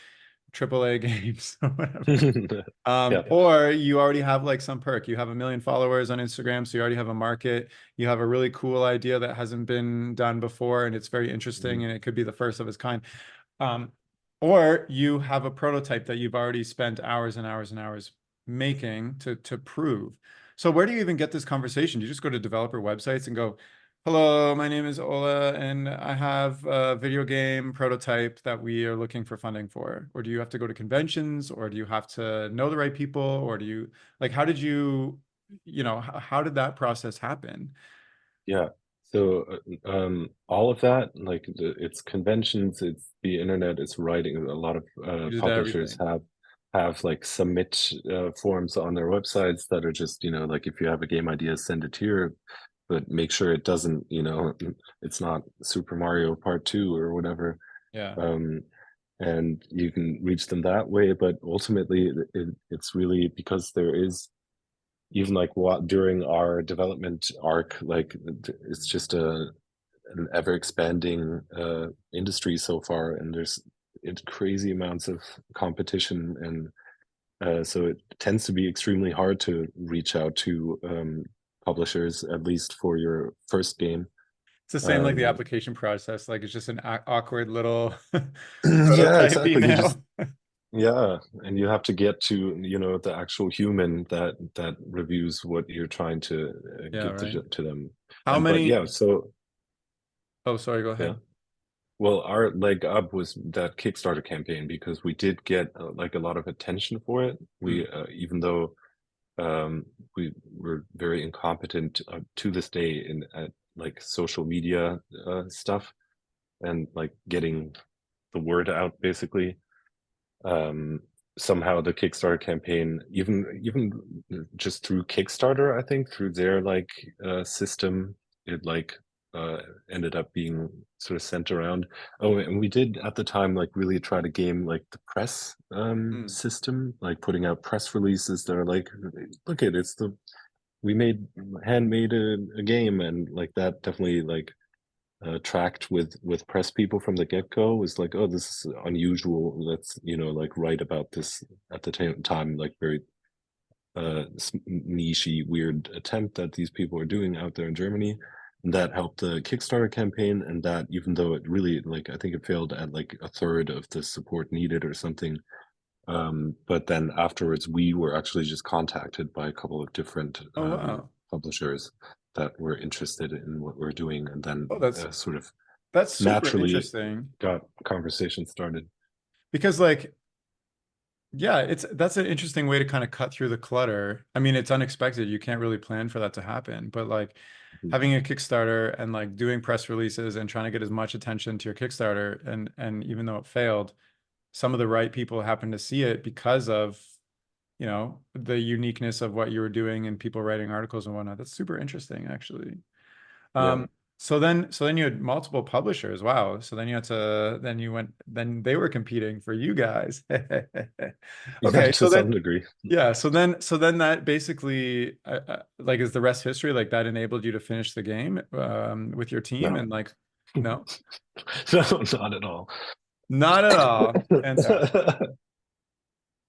AAA games or whatever. Yeah. Or you already have like some perk. You have 1 million followers on Instagram, so you already have a market. You have a really cool idea that hasn't been done before, and it's very interesting, Mhm. and it could be the first of its kind. Um, or you have a prototype that you've already spent hours and hours and hours making to prove. So where do you even get this conversation? Do you just go to developer websites and go, "Hello, my name is Ola, and I have a video game prototype that we are looking for funding for." Or do you have to go to conventions, or do you have to know the right people, or do you like how did you, how did that process happen? Yeah. So all of that, like it's conventions, it's the internet, it's writing. A lot of You did publishers everything. have like submit forms on their websites that are just, like if you have a game idea, send it here, but make sure it doesn't, it's not Super Mario Part 2 or whatever. Yeah. Um, and you can reach them that way, but ultimately it's really because there is even like what during our development arc, like it's just an ever expanding industry so far, and there's crazy amounts of competition, and so it tends to be extremely hard to reach out to publishers, at least for your first game. It's the same like the Um, application process. Like it's just an awkward little yeah, prototype exactly. You just email. Yeah, and you have to get to, the actual human that reviews what you're trying to Yeah, give right. to them. How And but many? yeah, so Oh, sorry, go yeah. ahead. Well, our leg up was that Kickstarter campaign because we did get like a lot of attention for it. Mm, We even though we were very incompetent to this day in at like social media stuff and like getting the word out basically. um Somehow the Kickstarter campaign, even just through Kickstarter, I think through their like system, it like uh ended up being sort of sent around. Oh, and we did at the time like really try to game like the press mm. system, like putting out press releases that are like, look at it's the we made handmade a game, and like that definitely like tracked with press people from the get-go. Was like, oh, this is unusual, let's like write about this at the time, like very nichey weird attempt that these people are doing out there in Germany. And that helped the Kickstarter campaign, and that even though it really like I think it failed at like a third of the support needed or something, but then afterwards we were actually just contacted by a couple of different Oh, wow. publishers that were interested in what we're doing, and then Oh, that's sort of that's super naturally interesting got conversation started. because like yeah, that's an interesting way to kind of cut through the clutter. I mean, it's unexpected. You can't really plan for that to happen, but like Mhm. having a Kickstarter and like doing press releases and trying to get as much attention to your Kickstarter and even though it failed, some of the right people happened to see it because of, the uniqueness of what you were doing and people writing articles and whatnot. That's super interesting, actually. Yeah. Um, so then you had multiple publishers. Wow. So then you had to, then you went, then they were competing for you guys. Yeah, Okay. to So then, some degree. yeah. So then that basically, like, is the rest history? Like that enabled you to finish the game, with your team No. and like, no, No, not at all. not at all. Fantastic.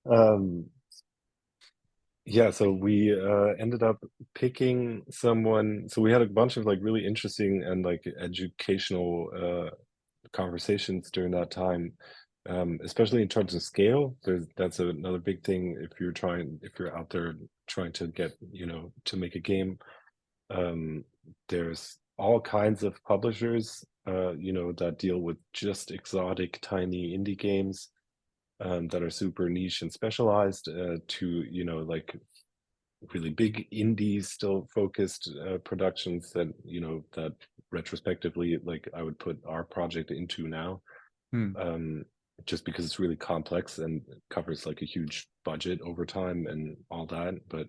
um yeah, so we ended up picking someone. So we had a bunch of like really interesting and like educational conversations during that time, especially in terms of scale. That's another big thing if you're out there trying to get, to make a game. Um, there's all kinds of publishers, that deal with just exotic, tiny indie games. that are super niche and specialized, to, like really big indie still focused productions that, that retrospectively, like I would put our project into now, Hmm. um, just because it's really complex and covers like a huge budget over time and all that. But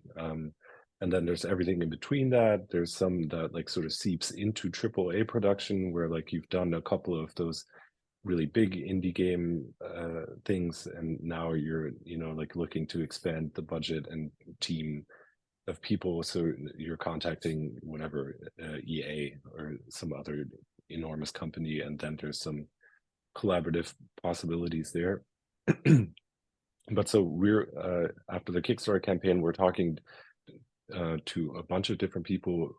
and then there's everything in between that. There's some that like sort of seeps into AAA production where like you've done a couple of those really big indie game things, and now you're, like looking to expand the budget and team of people. So you're contacting whatever, EA or some other enormous company, and then there's some collaborative possibilities there. But so we're after the Kickstarter campaign, we're talking to a bunch of different people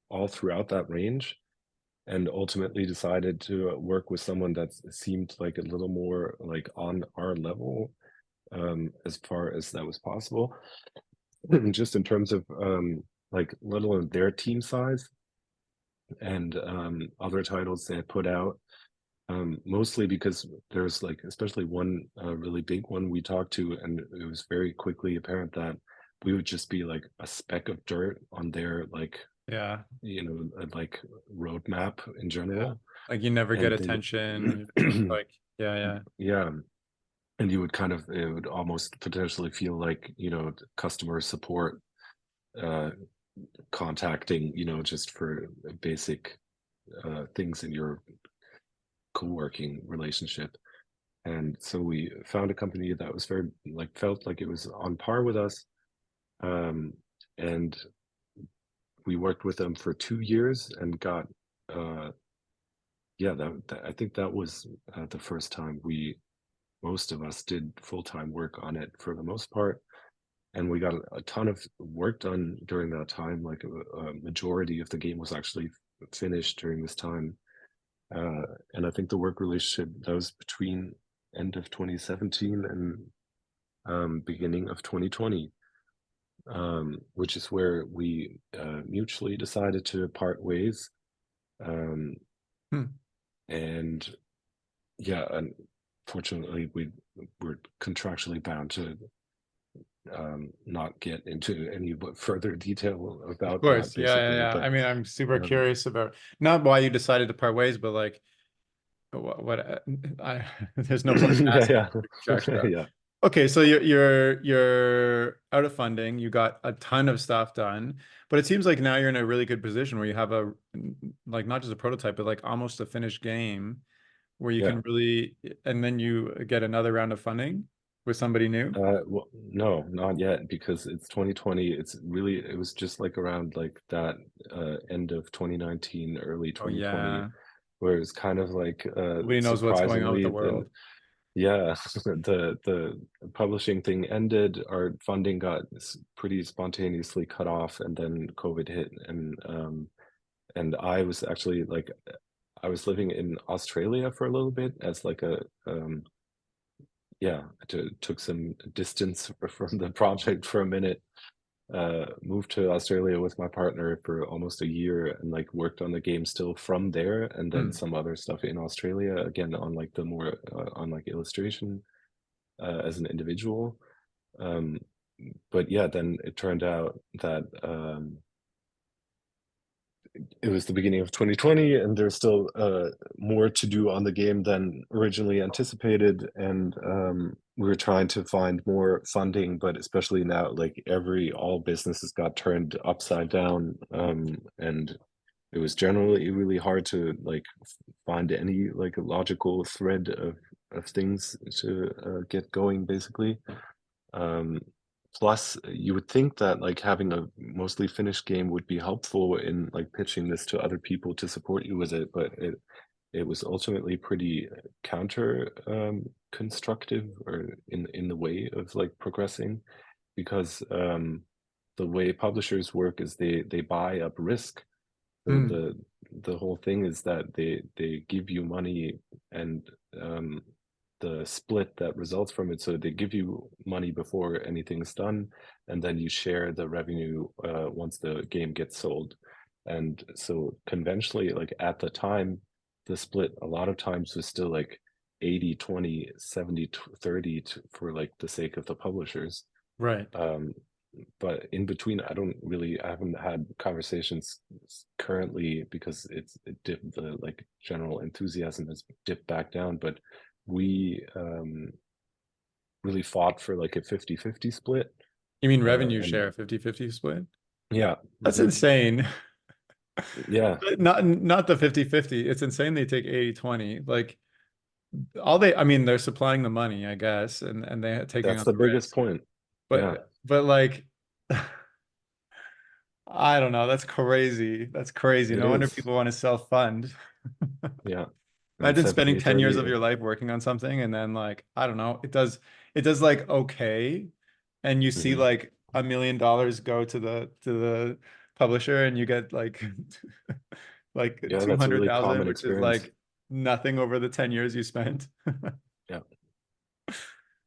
all throughout that range, and ultimately decided to work with someone that seemed like a little more like on our level, as far as that was possible, just in terms of like let alone their team size and other titles they had put out. Mostly because there's like especially one really big one we talked to, and it was very quickly apparent that we would just be like a speck of dirt on their like, Yeah. like roadmap in Yeah. general. Like you never get And attention. they Like, yeah, yeah. yeah, and you would kind of, it would almost potentially feel like, customer support uh contacting, just for basic things in your co-working relationship. And so we found a company that was very like felt like it was on par with us. Um, and we worked with them for 2 years and got yeah, I think that was the first time most of us did full-time work on it for the most part. And we got a ton of work done during that time. Like a majority of the game was actually finished during this time. And I think the work relationship that was between end of 2017 and beginning of 2020, which is where we mutually decided to part ways. Um, Hmm. and yeah, unfortunately, we were contractually bound to not get into any further detail Of about that, course. Yeah, yeah, basically. yeah. But I mean, I'm super um, curious about not why you decided to part ways, but like what there's no point in asking yeah, contract stuff. yeah, Okay, so you're out of funding. You got a ton of stuff done, but it seems like now you're in a really good position where you have a like not just a prototype, but like almost a finished game where you yeah. can really, and then you get another round of funding with somebody new. Well, no, not yet, because it's 2020. It was just like around like that end of 2019, early Oh 2020, yeah. where it's kind of like Nobody knows what's going on with surprisingly the then, world. yeah, the publishing thing ended, our funding got pretty spontaneously cut off, and then COVID hit, and I was actually like I was living in Australia for a little bit as like a yeah, took some distance from the project for a minute. Moved to Australia with my partner for almost a year and like worked on the game still from there, and then Hmm. some other stuff in Australia again on like the more on like illustration as an individual. Um, but yeah, then it turned out that it was the beginning of 2020 and there's still more to do on the game than originally anticipated, and we were trying to find more funding, but especially now like all businesses got turned upside down, and it was generally really hard to like find any like a logical thread of things to get going basically. um, Plus, you would think that like having a mostly finished game would be helpful in like pitching this to other people to support you with it, but it was ultimately pretty counter constructive, or in the way of like progressing, because the way publishers work is they buy up risk. So Hmm. the whole thing is that they give you money, and um, the split that results from it. So they give you money before anything's done, and then you share the revenue once the game gets sold. And so conventionally, like at the time, the split a lot of times was still like 80 20 70 30 for like the sake of the publishers. Right. um but in between, I haven't had conversations currently because it dipped, the like general enthusiasm has dipped back down, but we really fought for like a 50-50 split. You mean revenue And share, 50-50 split? yeah. That's Mhm. insane. Yeah, Not the 50-50. It's insane they take 80-20. Like I mean, they're supplying the money, I guess, and they're taking that's on the the biggest risk. point. Yeah, But like I don't know, that's crazy. That's crazy. it No wonder is. people want to self-fund. Yeah, and Imagine spending 70 10 years 30. of your life working on something and then like, I don't know, it does like okay. And you see Mhm. like $1 million go to the publisher and you get like like Yeah, that's a really 200,000, common which is experience. like nothing over the 10 years you spent. Yeah.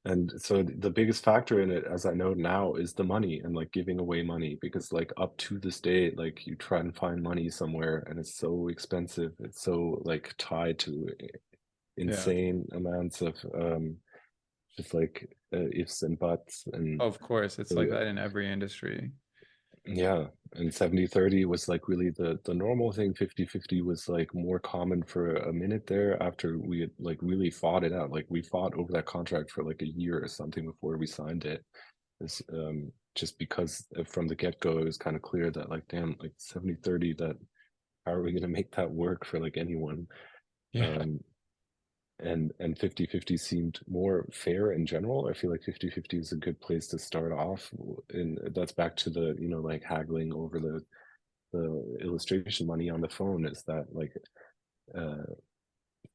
And so the biggest factor in it, as I know now, is the money and like giving away money, because like up to this day, like you try and find money somewhere and it's so expensive. It's so like tied to Yeah. insane amounts of just like ifs and buts. And Of course, it's so like that in every industry. yeah, and 70-30 was like really the normal thing. 50-50 was like more common for a minute there after we had like really fought it out. Like we fought over that contract for like a year or something before we signed it. It's, just because from the get-go it was kind of clear that like damn, like 70-30, that how are we going to make that work for like anyone? Yeah. Um, and 50-50 seemed more fair in general. I feel like 50-50 is a good place to start off, and that's back to the, like haggling over the illustration money on the phone. Is that like uh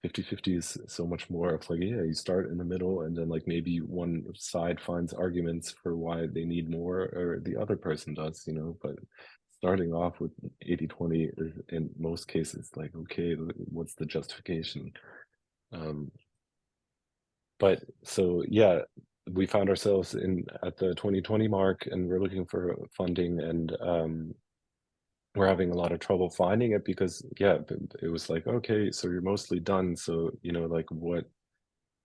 50-50 is so much more of like, yeah, you start in the middle and then like maybe one side finds arguments for why they need more, or the other person does, but starting off with 80-20 is in most cases like, okay, what's the justification? um but so yeah, we found ourselves in at the 2020 mark and we're looking for funding, and we're having a lot of trouble finding it because yeah, it was like, okay, so you're mostly done, so like what,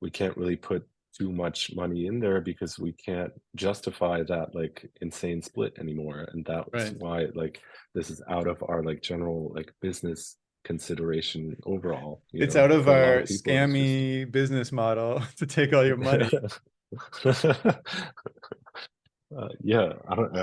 we can't really put too much money in there because we can't justify that like insane split anymore, and that's Right. why like this is out of our like general like business consideration overall. It's out of For a lot our of people it's just scammy business model to take all your money. yeah, I don't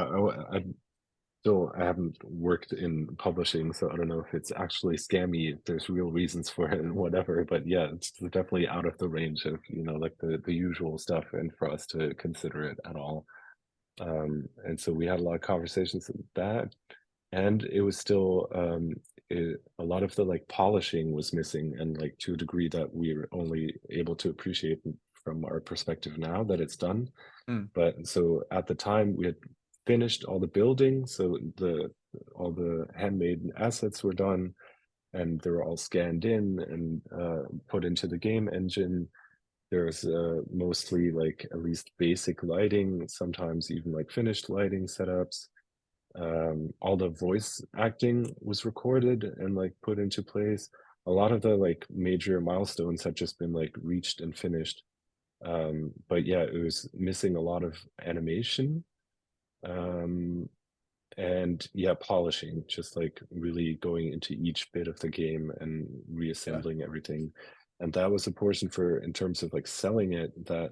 I haven't worked in publishing, so I don't know if it's actually scammy, if there's real reasons for it and whatever. But yeah, it's definitely out of the range of, like the usual stuff, and for us to consider it at all. And so we had a lot of conversations with that, and it was still a lot of the like polishing was missing, and like to a degree that we're only able to appreciate from our perspective now that it's done. Hmm. But so at the time we had finished all the building, so all the handmade assets were done, and they were all scanned in and put into the game engine. There's mostly like at least basic lighting, sometimes even like finished lighting setups. All the voice acting was recorded and like put into place. A lot of the like major milestones had just been like reached and finished. But yeah, it was missing a lot of animation, um, and yeah, polishing, just like really going into each bit of the game and Yeah. reassembling everything. And that was a portion for, in terms of like selling it, that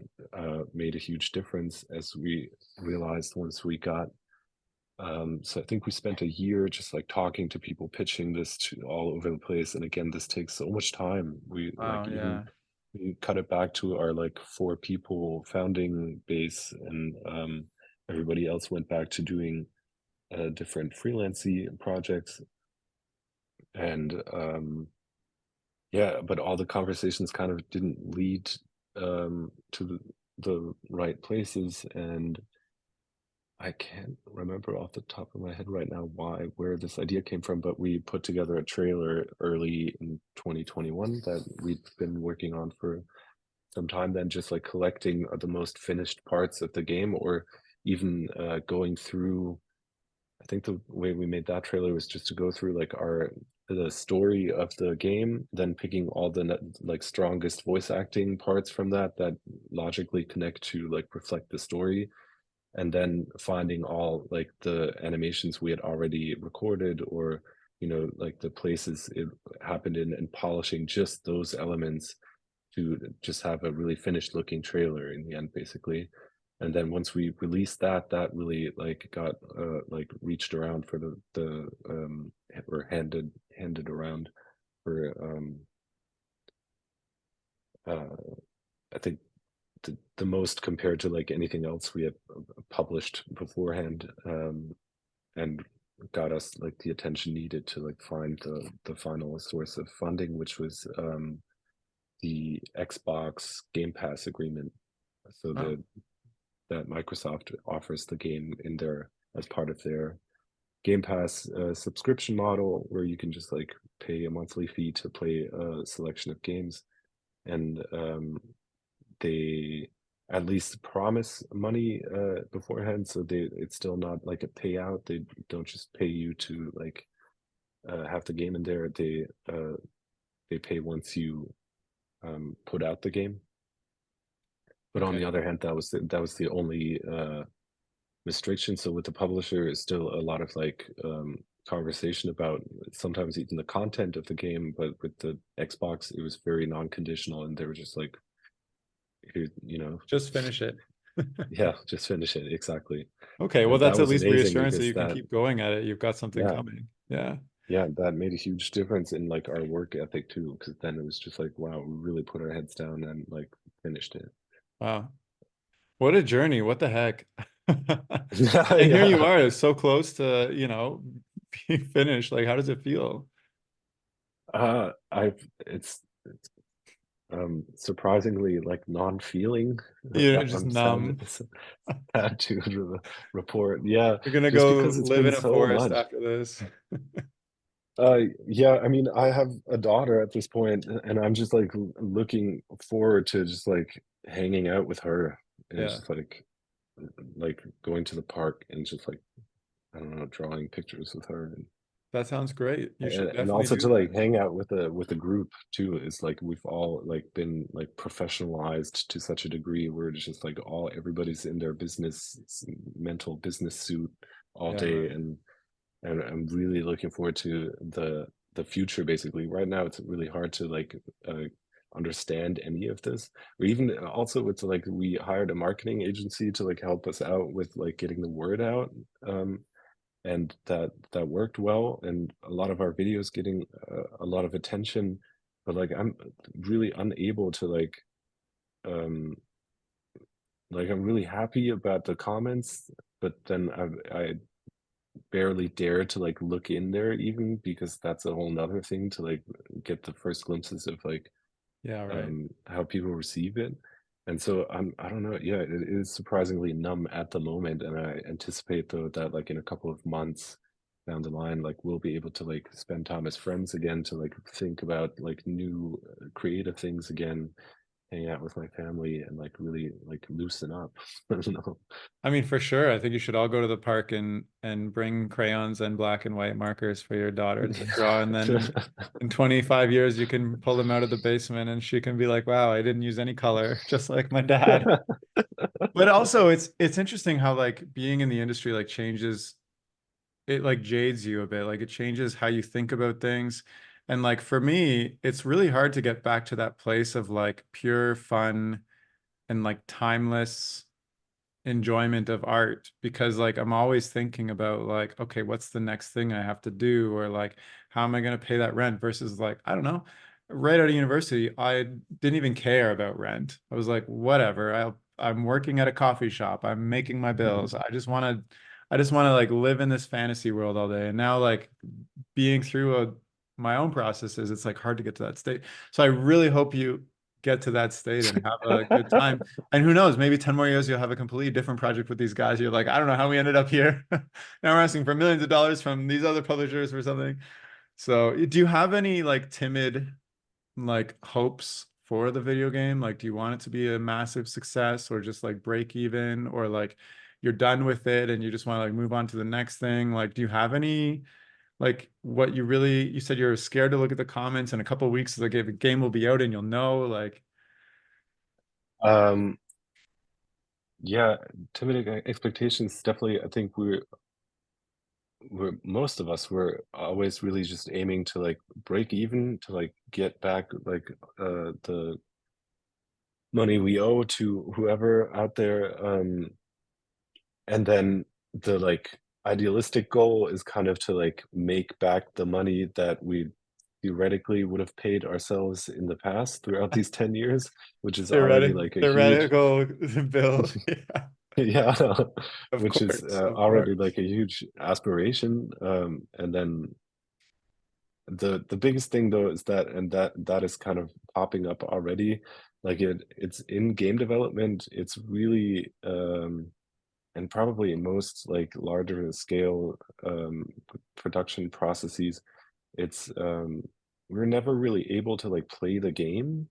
made a huge difference, as we realized once we got. So I think we spent a year just like talking to people, pitching this to all over the place. And again, this takes so much time. We like Wow. even Yeah. we cut it back to our like 4 people founding base, and everybody else went back to doing different freelancing projects. And yeah, but all the conversations kind of didn't lead to the right places. And I can't remember off the top of my head right now where this idea came from, but we put together a trailer early in 2021 that we'd been working on for some time, then just like collecting the most finished parts of the game, or even going through. I think the way we made that trailer was just to go through like our the story of the game, then picking all the like strongest voice acting parts from that logically connect to like reflect the story, and then finding all like the animations we had already recorded, or like the places it happened in, and polishing just those elements to just have a really finished looking trailer in the end, basically. And then once we released that really like got like reached around for the or handed around for uh I think the most compared to like anything else we had published beforehand, and got us like the attention needed to like find the final source of funding, which was the Xbox Game Pass agreement. So Oh, that Microsoft offers the game in their as part of their Game Pass subscription model, where you can just like pay a monthly fee to play a selection of games, and they at least promise money beforehand, so it's still not like a payout. They don't just pay you to like have the game in there. They pay once you put out the game. But on okay. the other hand, that was the only restriction. So with the publisher, it's still a lot of like conversation about sometimes even the content of the game. But with the Xbox, it was very non-conditional, and they were just like, here, Just finish it. yeah, just finish it. Exactly. Okay, well, And that that's at was least amazing reassurance that because you can keep going at it. You've got something yeah, coming. Yeah. yeah, that made a huge difference in like our work ethic too. Because then it was just like, wow, we really put our heads down and like finished it. Wow. What a journey. What the heck? Yeah, And here you yeah. are, so close to, being finished. Like, how does it feel? I've it's surprisingly like non-feeling. Just I'm sad, numb. sad to report. Yeah, You're gonna just go because it's live been in a so forest much. after this. Yeah, I mean, I have a daughter at this point, and I'm just like looking forward to just like hanging out with her, and Yeah, just like going to the park and just like, I don't know, drawing pictures with her, that sounds great. You should and definitely also do to that. like hang out with a group too. It's like we've all like been like professionalized to such a degree where it's just like everybody's in their mental business suit all Yeah, day, right. and I'm really looking forward to the future. Basically, right now it's really hard to like understand any of this. Or even also it's like we hired a marketing agency to like help us out with like getting the word out. And that worked well, and a lot of our videos getting a lot of attention, but like I'm really unable to um like I'm really happy about the comments, but then I barely dare to like look in there, even because that's a whole nother thing to like get the first glimpses of like Yeah, right. how people receive it. And so I don't know, yeah, it is surprisingly numb at the moment, and I anticipate though that like in a couple of months down the line, like we'll be able to like spend time as friends again, to like think about like new creative things again, hang out with my family, and like really like loosen up. I don't know. I mean, for sure. I think you should all go to the park and bring crayons and black and white markers for your daughter to draw. And then in 25 years, you can pull them out of the basement and she can be like, wow, I didn't use any color, just like my dad. But also it's interesting how like being in the industry like changes it like jades you a bit. Like it changes how you think about things. And like for me, it's really hard to get back to that place of like pure fun and like timeless enjoyment of art because like I'm always thinking about like, okay, what's the next thing I have to do? Or like, how am I going to pay that rent versus like, I don't know. Right out of university, I didn't even care about rent. I was like, whatever. I'm working at a coffee shop. I'm making my bills. I just want to like live in this fantasy world all day. And now like being through my own processes, it's like hard to get to that state. So I really hope you get to that state and have a good time. And who knows, maybe 10 more years you'll have a completely different project with these guys. You're like, I don't know how we ended up here. Now we're asking for millions of dollars from these other publishers for something. So, do you have any like timid like hopes for the video game? Like, do you want it to be a massive success or just like break even or like you're done with it and you just want to like move on to the next thing? Like, do you have any Like what you said you're scared to look at the comments in a couple of weeks, the game will be out and you'll know, like, Um, yeah, timid expectations definitely. I think we're most of us were always really just aiming to like break even to like get back like the money we owe to whoever out there. And then the like idealistic goal is kind of to like make back the money that we theoretically would have paid ourselves in the past throughout these 10 years, which is already like a huge theoretical build. Yeah, yeah, of which is course, of already course. like a huge aspiration. And then the biggest thing though is that, and that is kind of popping up already, like it's in game development, it's really and probably in most like larger scale production processes, it's we're never really able to like play the game.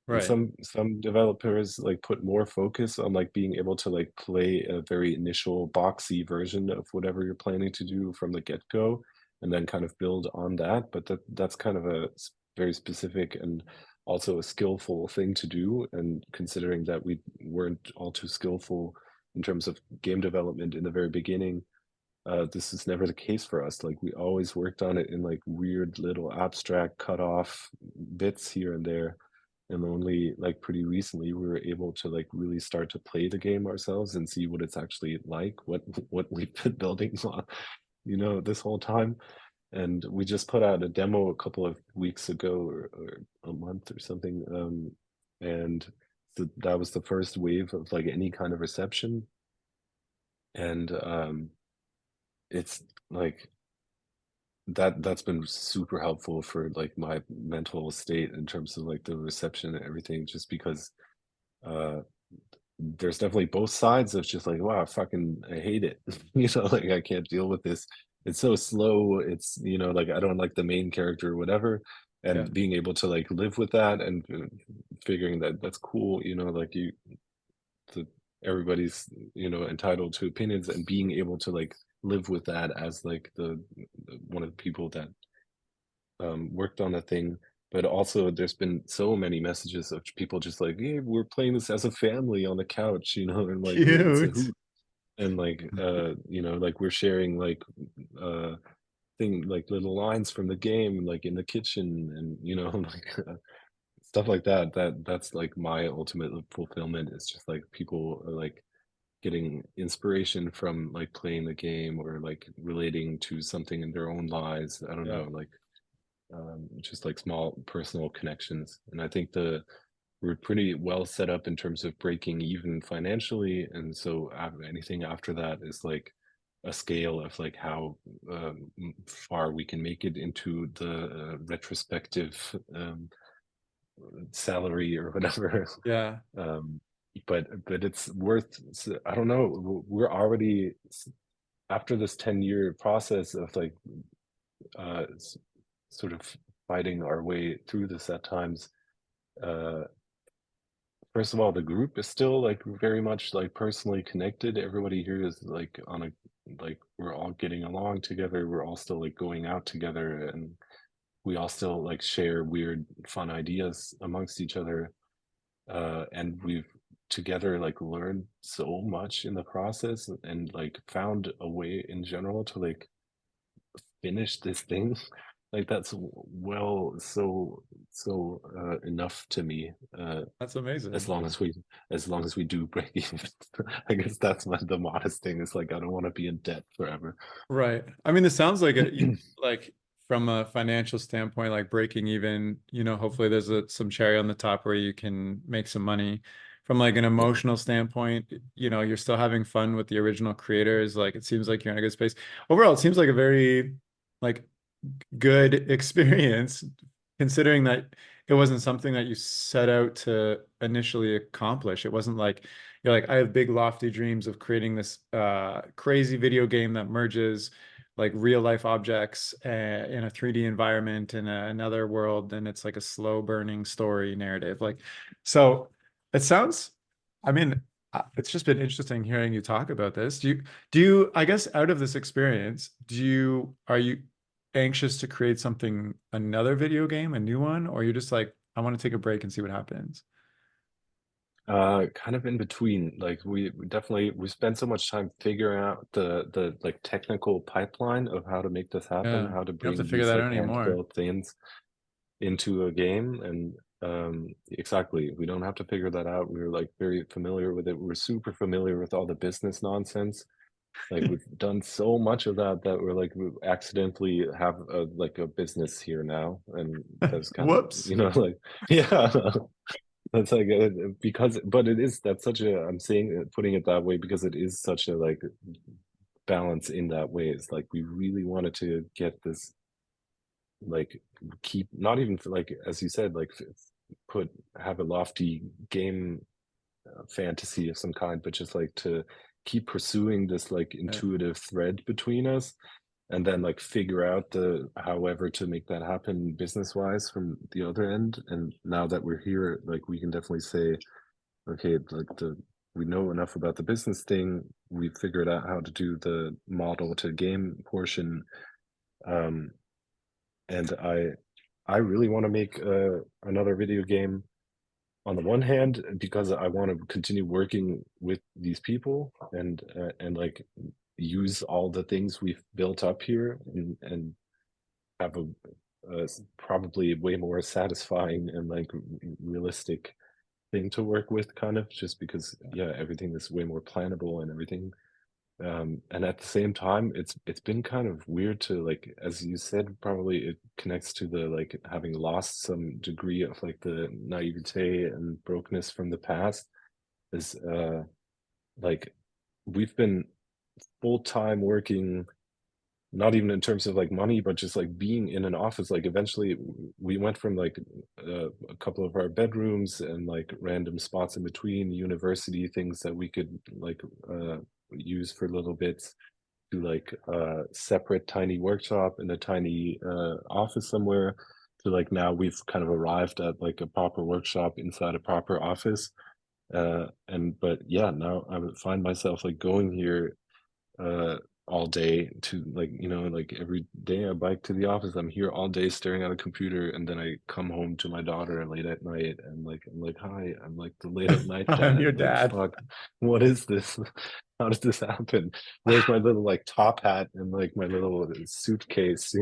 And Right. some developers like put more focus on like being able to like play a very initial boxy version of whatever you're planning to do from the get-go, and then kind of build on that. But that's kind of a very specific and also a skillful thing to do. And considering that we weren't all too skillful in terms of game development in the very beginning, this is never the case for us. Like we always worked on it in like weird little abstract cut off bits here and there. And only like pretty recently we were able to like really start to play the game ourselves and see what it's actually like, what we've been building on, this whole time. And we just put out a demo a couple of weeks ago, or a month or something. And that was the first wave of like any kind of reception. And it's like that's been super helpful for like my mental state in terms of like the reception and everything, just because uh there's definitely both sides of just like, wow, I hate it. Like I can't deal with this. It's so slow. It's, like I don't like the main character or whatever. Yeah. And being able to like live with that and figuring that that's cool, like the everybody's, entitled to opinions, and being able to like live with that as like one of the people that worked on a thing. But also there's been so many messages of people just like, hey, we're playing this as a family on the couch, and like it's a Cute. hoot. And like like we're sharing like uh thing like little lines from the game like in the kitchen, and like stuff like that's like my ultimate fulfillment. Is just like people are like getting inspiration from like playing the game, or like relating to something in their own lives. I don't Yeah. know, like just like small personal connections. And I think we're pretty well set up in terms of breaking even financially. And so anything after that is like a scale of like how far we can make it into the retrospective salary or whatever. Yeah. um, but it's worth, I don't know, we're already after this 10-year process of like sort of fighting our way through this at times. uh First of all, the group is still like very much like personally connected. Everybody here is like on a, like we're all getting along together, we're all still like going out together, and we all still like share weird fun ideas amongst each other. And we've together like learned so much in the process, and like found a way in general to like finish this thing. Like that's well enough to me. That's As amazing. long as we do break even. I guess that's the modest thing, is like I don't want to be in debt forever. Right. I mean, this sounds like like from a financial standpoint, like breaking even, hopefully there's some cherry on the top where you can make some money. From like an Yeah. emotional standpoint, you're still having fun with the original creators. Like it seems like you're in a good space. Overall, it seems like a very like good experience, considering that it wasn't something that you set out to initially accomplish. It wasn't like you're like, I have big lofty dreams of creating this crazy video game that merges like real life objects in a 3D environment in another world, and it's like a slow burning story narrative. Like, so it sounds, I mean, it's just been interesting hearing you talk about this. I guess out of this experience, are you anxious to create something, another video game, a new one, or you're just like, I want to take a break and see what happens? Kind of in between. Like we definitely we spend so much time figuring out the like technical pipeline of how to make this happen, Yeah, you how to don't have to bring figure these that like out anymore. hand-built things into a game. And exactly, we don't have to figure that out. We're like very familiar with it. We're super familiar with all the business nonsense. Like we've done so much of that that we're like we accidentally have a like a business here now, and that's kind of Whoops. like yeah. That's like because, but it is that's such a I'm saying putting it that way because it is such a like balance in that way. It's like we really wanted to get this like keep not even like as you said like put have a lofty game fantasy of some kind, but just like to keep pursuing this like Yeah. intuitive thread between us and then like figure out the however to make that happen business wise from the other end. And now that we're here, like we can definitely say, okay, like we know enough about the business thing. We figured out how to do the model to game portion. Um, and I really want to make another video game on the one hand because I want to continue working with these people and like use all the things we've built up here and have a probably way more satisfying and like realistic thing to work with kind of just because yeah everything is way more plannable and everything. And at the same time it's been kind of weird to like as you said probably it connects to the like having lost some degree of like the naivete and brokenness from the past is like we've been full-time working not even in terms of like money but just like being in an office. Like eventually we went from like a couple of our bedrooms and like random spots in between university things that we could like use for little bits to like a separate tiny workshop in a tiny office somewhere to like now we've kind of arrived at like a proper workshop inside a proper office. And but yeah, now I would find myself like going here uh all day to like like every day I bike to the office. I'm here all day staring at a computer and then I come home to my daughter late at night and like I'm like hi I'm like the late at night I'm dad your like dad. fuck what is this how does this happen where's my little like top hat and like my little suitcase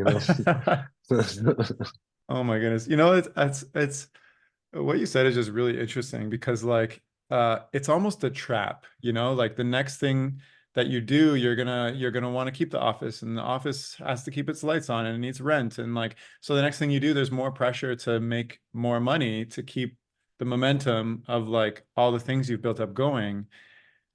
Oh my goodness. It's what you said is just really interesting because like it's almost a trap, like the next thing that you do, you're gonna want to keep the office and the office has to keep its lights on and it needs rent. And like so the next thing you do, there's more pressure to make more money to keep the momentum of like all the things you've built up going.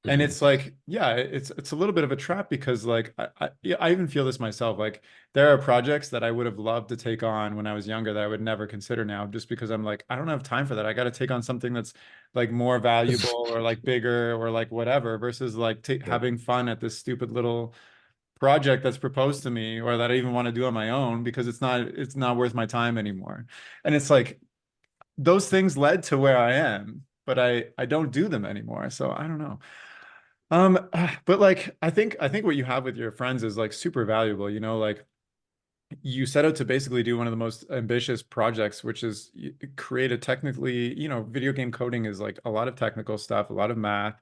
And Mhm. it's like, yeah, it's a little bit of a trap because like yeah, I even feel this myself. Like there are projects that I would have loved to take on when I was younger that I would never consider now, just because I'm like, I don't have time for that. I got to take on something that's like more valuable or like bigger or like whatever, versus like Yeah. having fun at this stupid little project that's proposed to me or that I even want to do on my own because it's not worth my time anymore. And it's like those things led to where I am, but I don't do them anymore. So I don't know. But like I think what you have with your friends is like super valuable, like you set out to basically do one of the most ambitious projects, which is create a technically, video game coding is like a lot of technical stuff, a lot of math,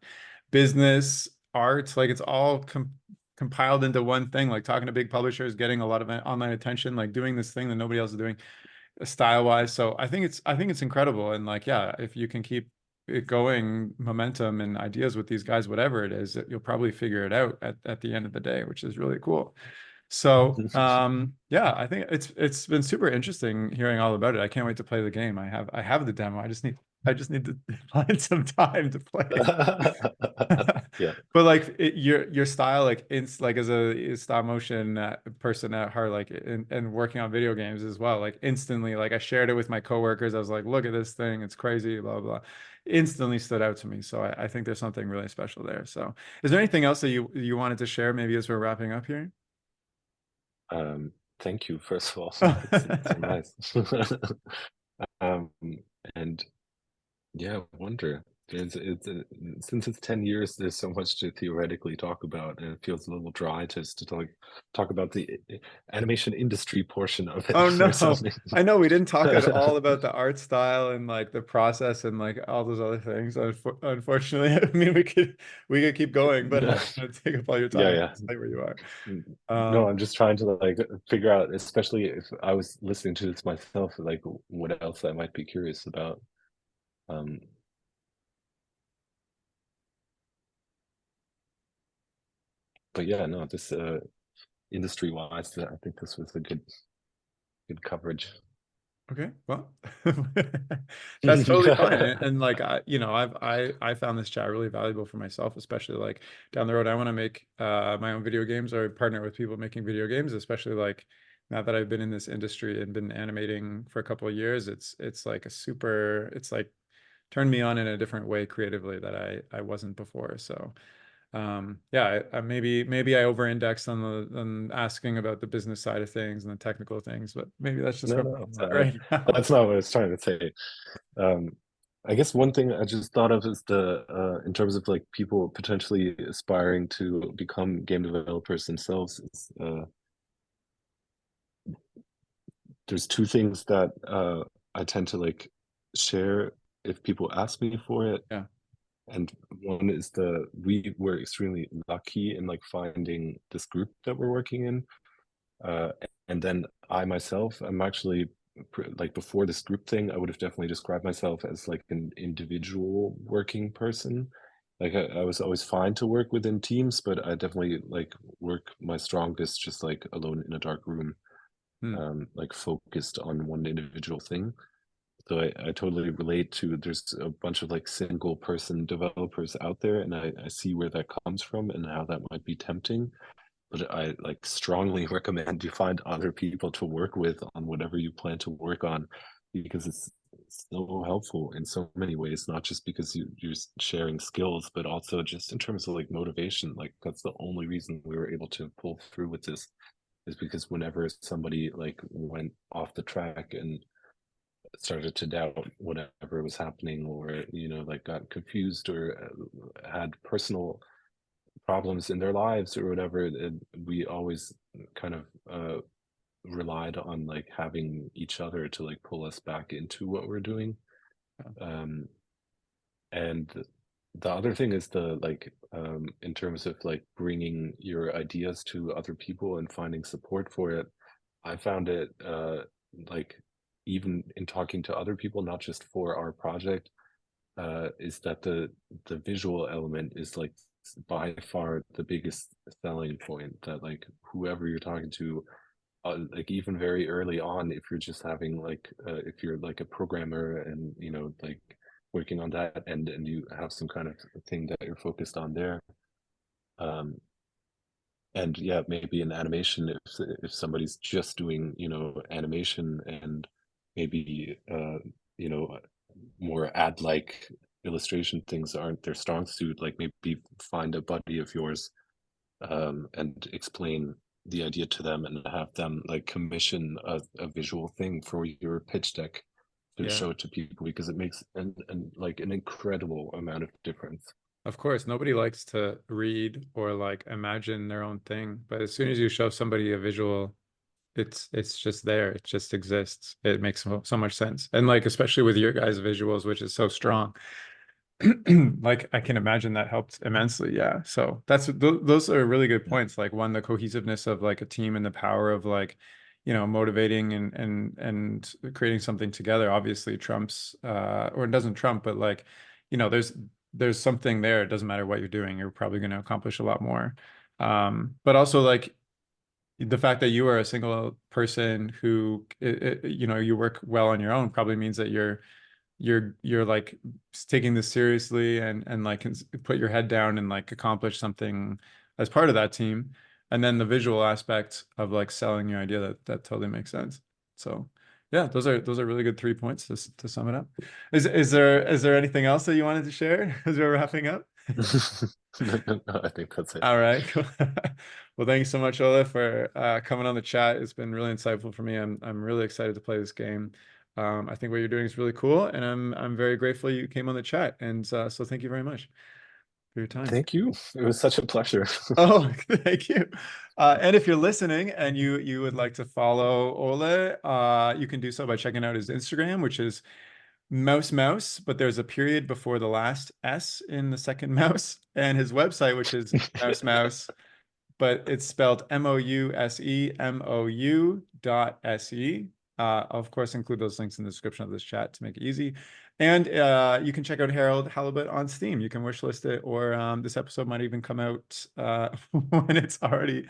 business, art, like it's all compiled into one thing, like talking to big publishers, getting a lot of online attention, like doing this thing that nobody else is doing style wise. So I think it's incredible. And like, yeah, if you can keep it going, momentum and ideas with these guys, whatever it is, you'll probably figure it out at the end of the day, which is really cool. So yeah, I think it's been super interesting hearing all about it. I can't wait to play the game. I have the demo. I just need to find some time to play. Yeah. But like your style, like it's like as a stop motion person at heart, like and working on video games as well, like instantly, like I shared it with my coworkers. I was like, look at this thing, it's crazy, blah blah. Instantly stood out to me. So I think there's something really special there. So is there anything else that you wanted to share, maybe as we're wrapping up here? um Thank you first of all it's so nice. um and yeah, wonder. Since it's 10 years, there's so much to theoretically talk about, and it feels a little dry just to talk about the animation industry portion of it Oh or no. something. I know we didn't talk at all about the art style and like the process and like all those other things. Unfortunately, I mean we could keep going, but I don't want to take up all your Yeah, time. yeah. Stay where you are. No, Um, I'm just trying to like figure out, especially if I was listening to this myself, like what else I might be curious about. Um, but yeah, no, this industry wise, I think this was a good coverage. Okay, well, that's totally fine. And, like I found this chat really valuable for myself, especially like down the road. I want to make my own video games or partner with people making video games, especially like now that I've been in this industry and been animating for a couple of years. It's like it's like turned me on in a different way creatively that I wasn't before. So yeah, maybe I over-indexed on the on asking about the business side of things and the technical things, but maybe that's just No, where no, I'm at right now. that's not what I was trying to say. Um, I guess one thing I just thought of is the in terms of like people potentially aspiring to become game developers themselves is there's two things that I tend to like share if people ask me for it. Yeah, And one is we were extremely lucky in like finding this group that we're working in. Uh, and then I myself, I'm actually like before this group thing, I would have definitely described myself as like an individual working person. Like I was always fine to work within teams, but I definitely like work my strongest just like alone in a dark room, hmm. like focused on one individual thing. So I totally relate to there's a bunch of like single person developers out there, and I see where that comes from and how that might be tempting. But I like strongly recommend you find other people to work with on whatever you plan to work on because it's so helpful in so many ways, not just because you're sharing skills, but also just in terms of like motivation. Like that's the only reason we were able to pull through with this is because whenever somebody like went off the track and started to doubt whatever was happening or like got confused or had personal problems in their lives or whatever, we always kind of relied on like having each other to like pull us back into what we're doing. um and the other thing is the like in terms of like bringing your ideas to other people and finding support for it. I found it like even in talking to other people, not just for our project, is that the visual element is like by far the biggest selling point. That like whoever you're talking to, like even very early on, if you're just having like if you're like a programmer and like working on that and you have some kind of thing that you're focused on there, um, and yeah, maybe in animation, if somebody's just doing animation and maybe more ad like illustration things aren't their strong suit, like maybe find a buddy of yours and explain the idea to them and have them like commission a visual thing for your pitch deck to Yeah. show it to people because it makes like an incredible amount of difference. Of course, nobody likes to read or like imagine their own thing, but as soon as you show somebody a visual, it's just there. It just exists. It makes so much sense. And like especially with your guys' visuals, which is so strong, like I can imagine that helped immensely. Yeah. So those are really good Yeah. points. Like one, the cohesiveness of like a team and the power of like, motivating and creating something together obviously trumps or it doesn't trump, but like, there's something there. It doesn't matter what you're doing, you're probably going to accomplish a lot more. But also like the fact that you are a single person who you work well on your own probably means that you're like taking this seriously and like can put your head down and like accomplish something as part of that team. And then the visual aspect of like selling your idea, that totally makes sense. So yeah, those are really good 3 points to sum it up. Is there anything else that you wanted to share as we're wrapping up? No, I think that's it. All right, cool. Well, thank you so much, Ola, for coming on the chat. It's been really insightful for me. I'm really excited to play this game. I think what you're doing is really cool, and I'm very grateful you came on the chat. And so thank you very much for your time. Thank you. It was such a pleasure. Oh, thank you. And if you're listening and you would like to follow Ole, you can do so by checking out his Instagram, which is mouse, but there's a period before the last S in the second mouse, and his website, which is mouse, but it's spelled MOUSEMOU.SE. I'll of course include those links in the description of this chat to make it easy. And you can check out Harold Halibut on Steam. You can wishlist it, or this episode might even come out when it's already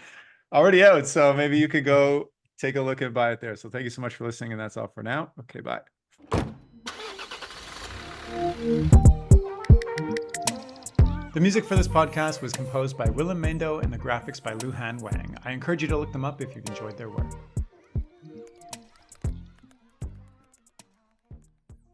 out. So maybe you could go take a look and buy it there. So thank you so much for listening, and that's all for now. Okay, bye. The music for this podcast was composed by Willem Mendo and the graphics by Luhan Wang. I encourage you to look them up if you've enjoyed their work.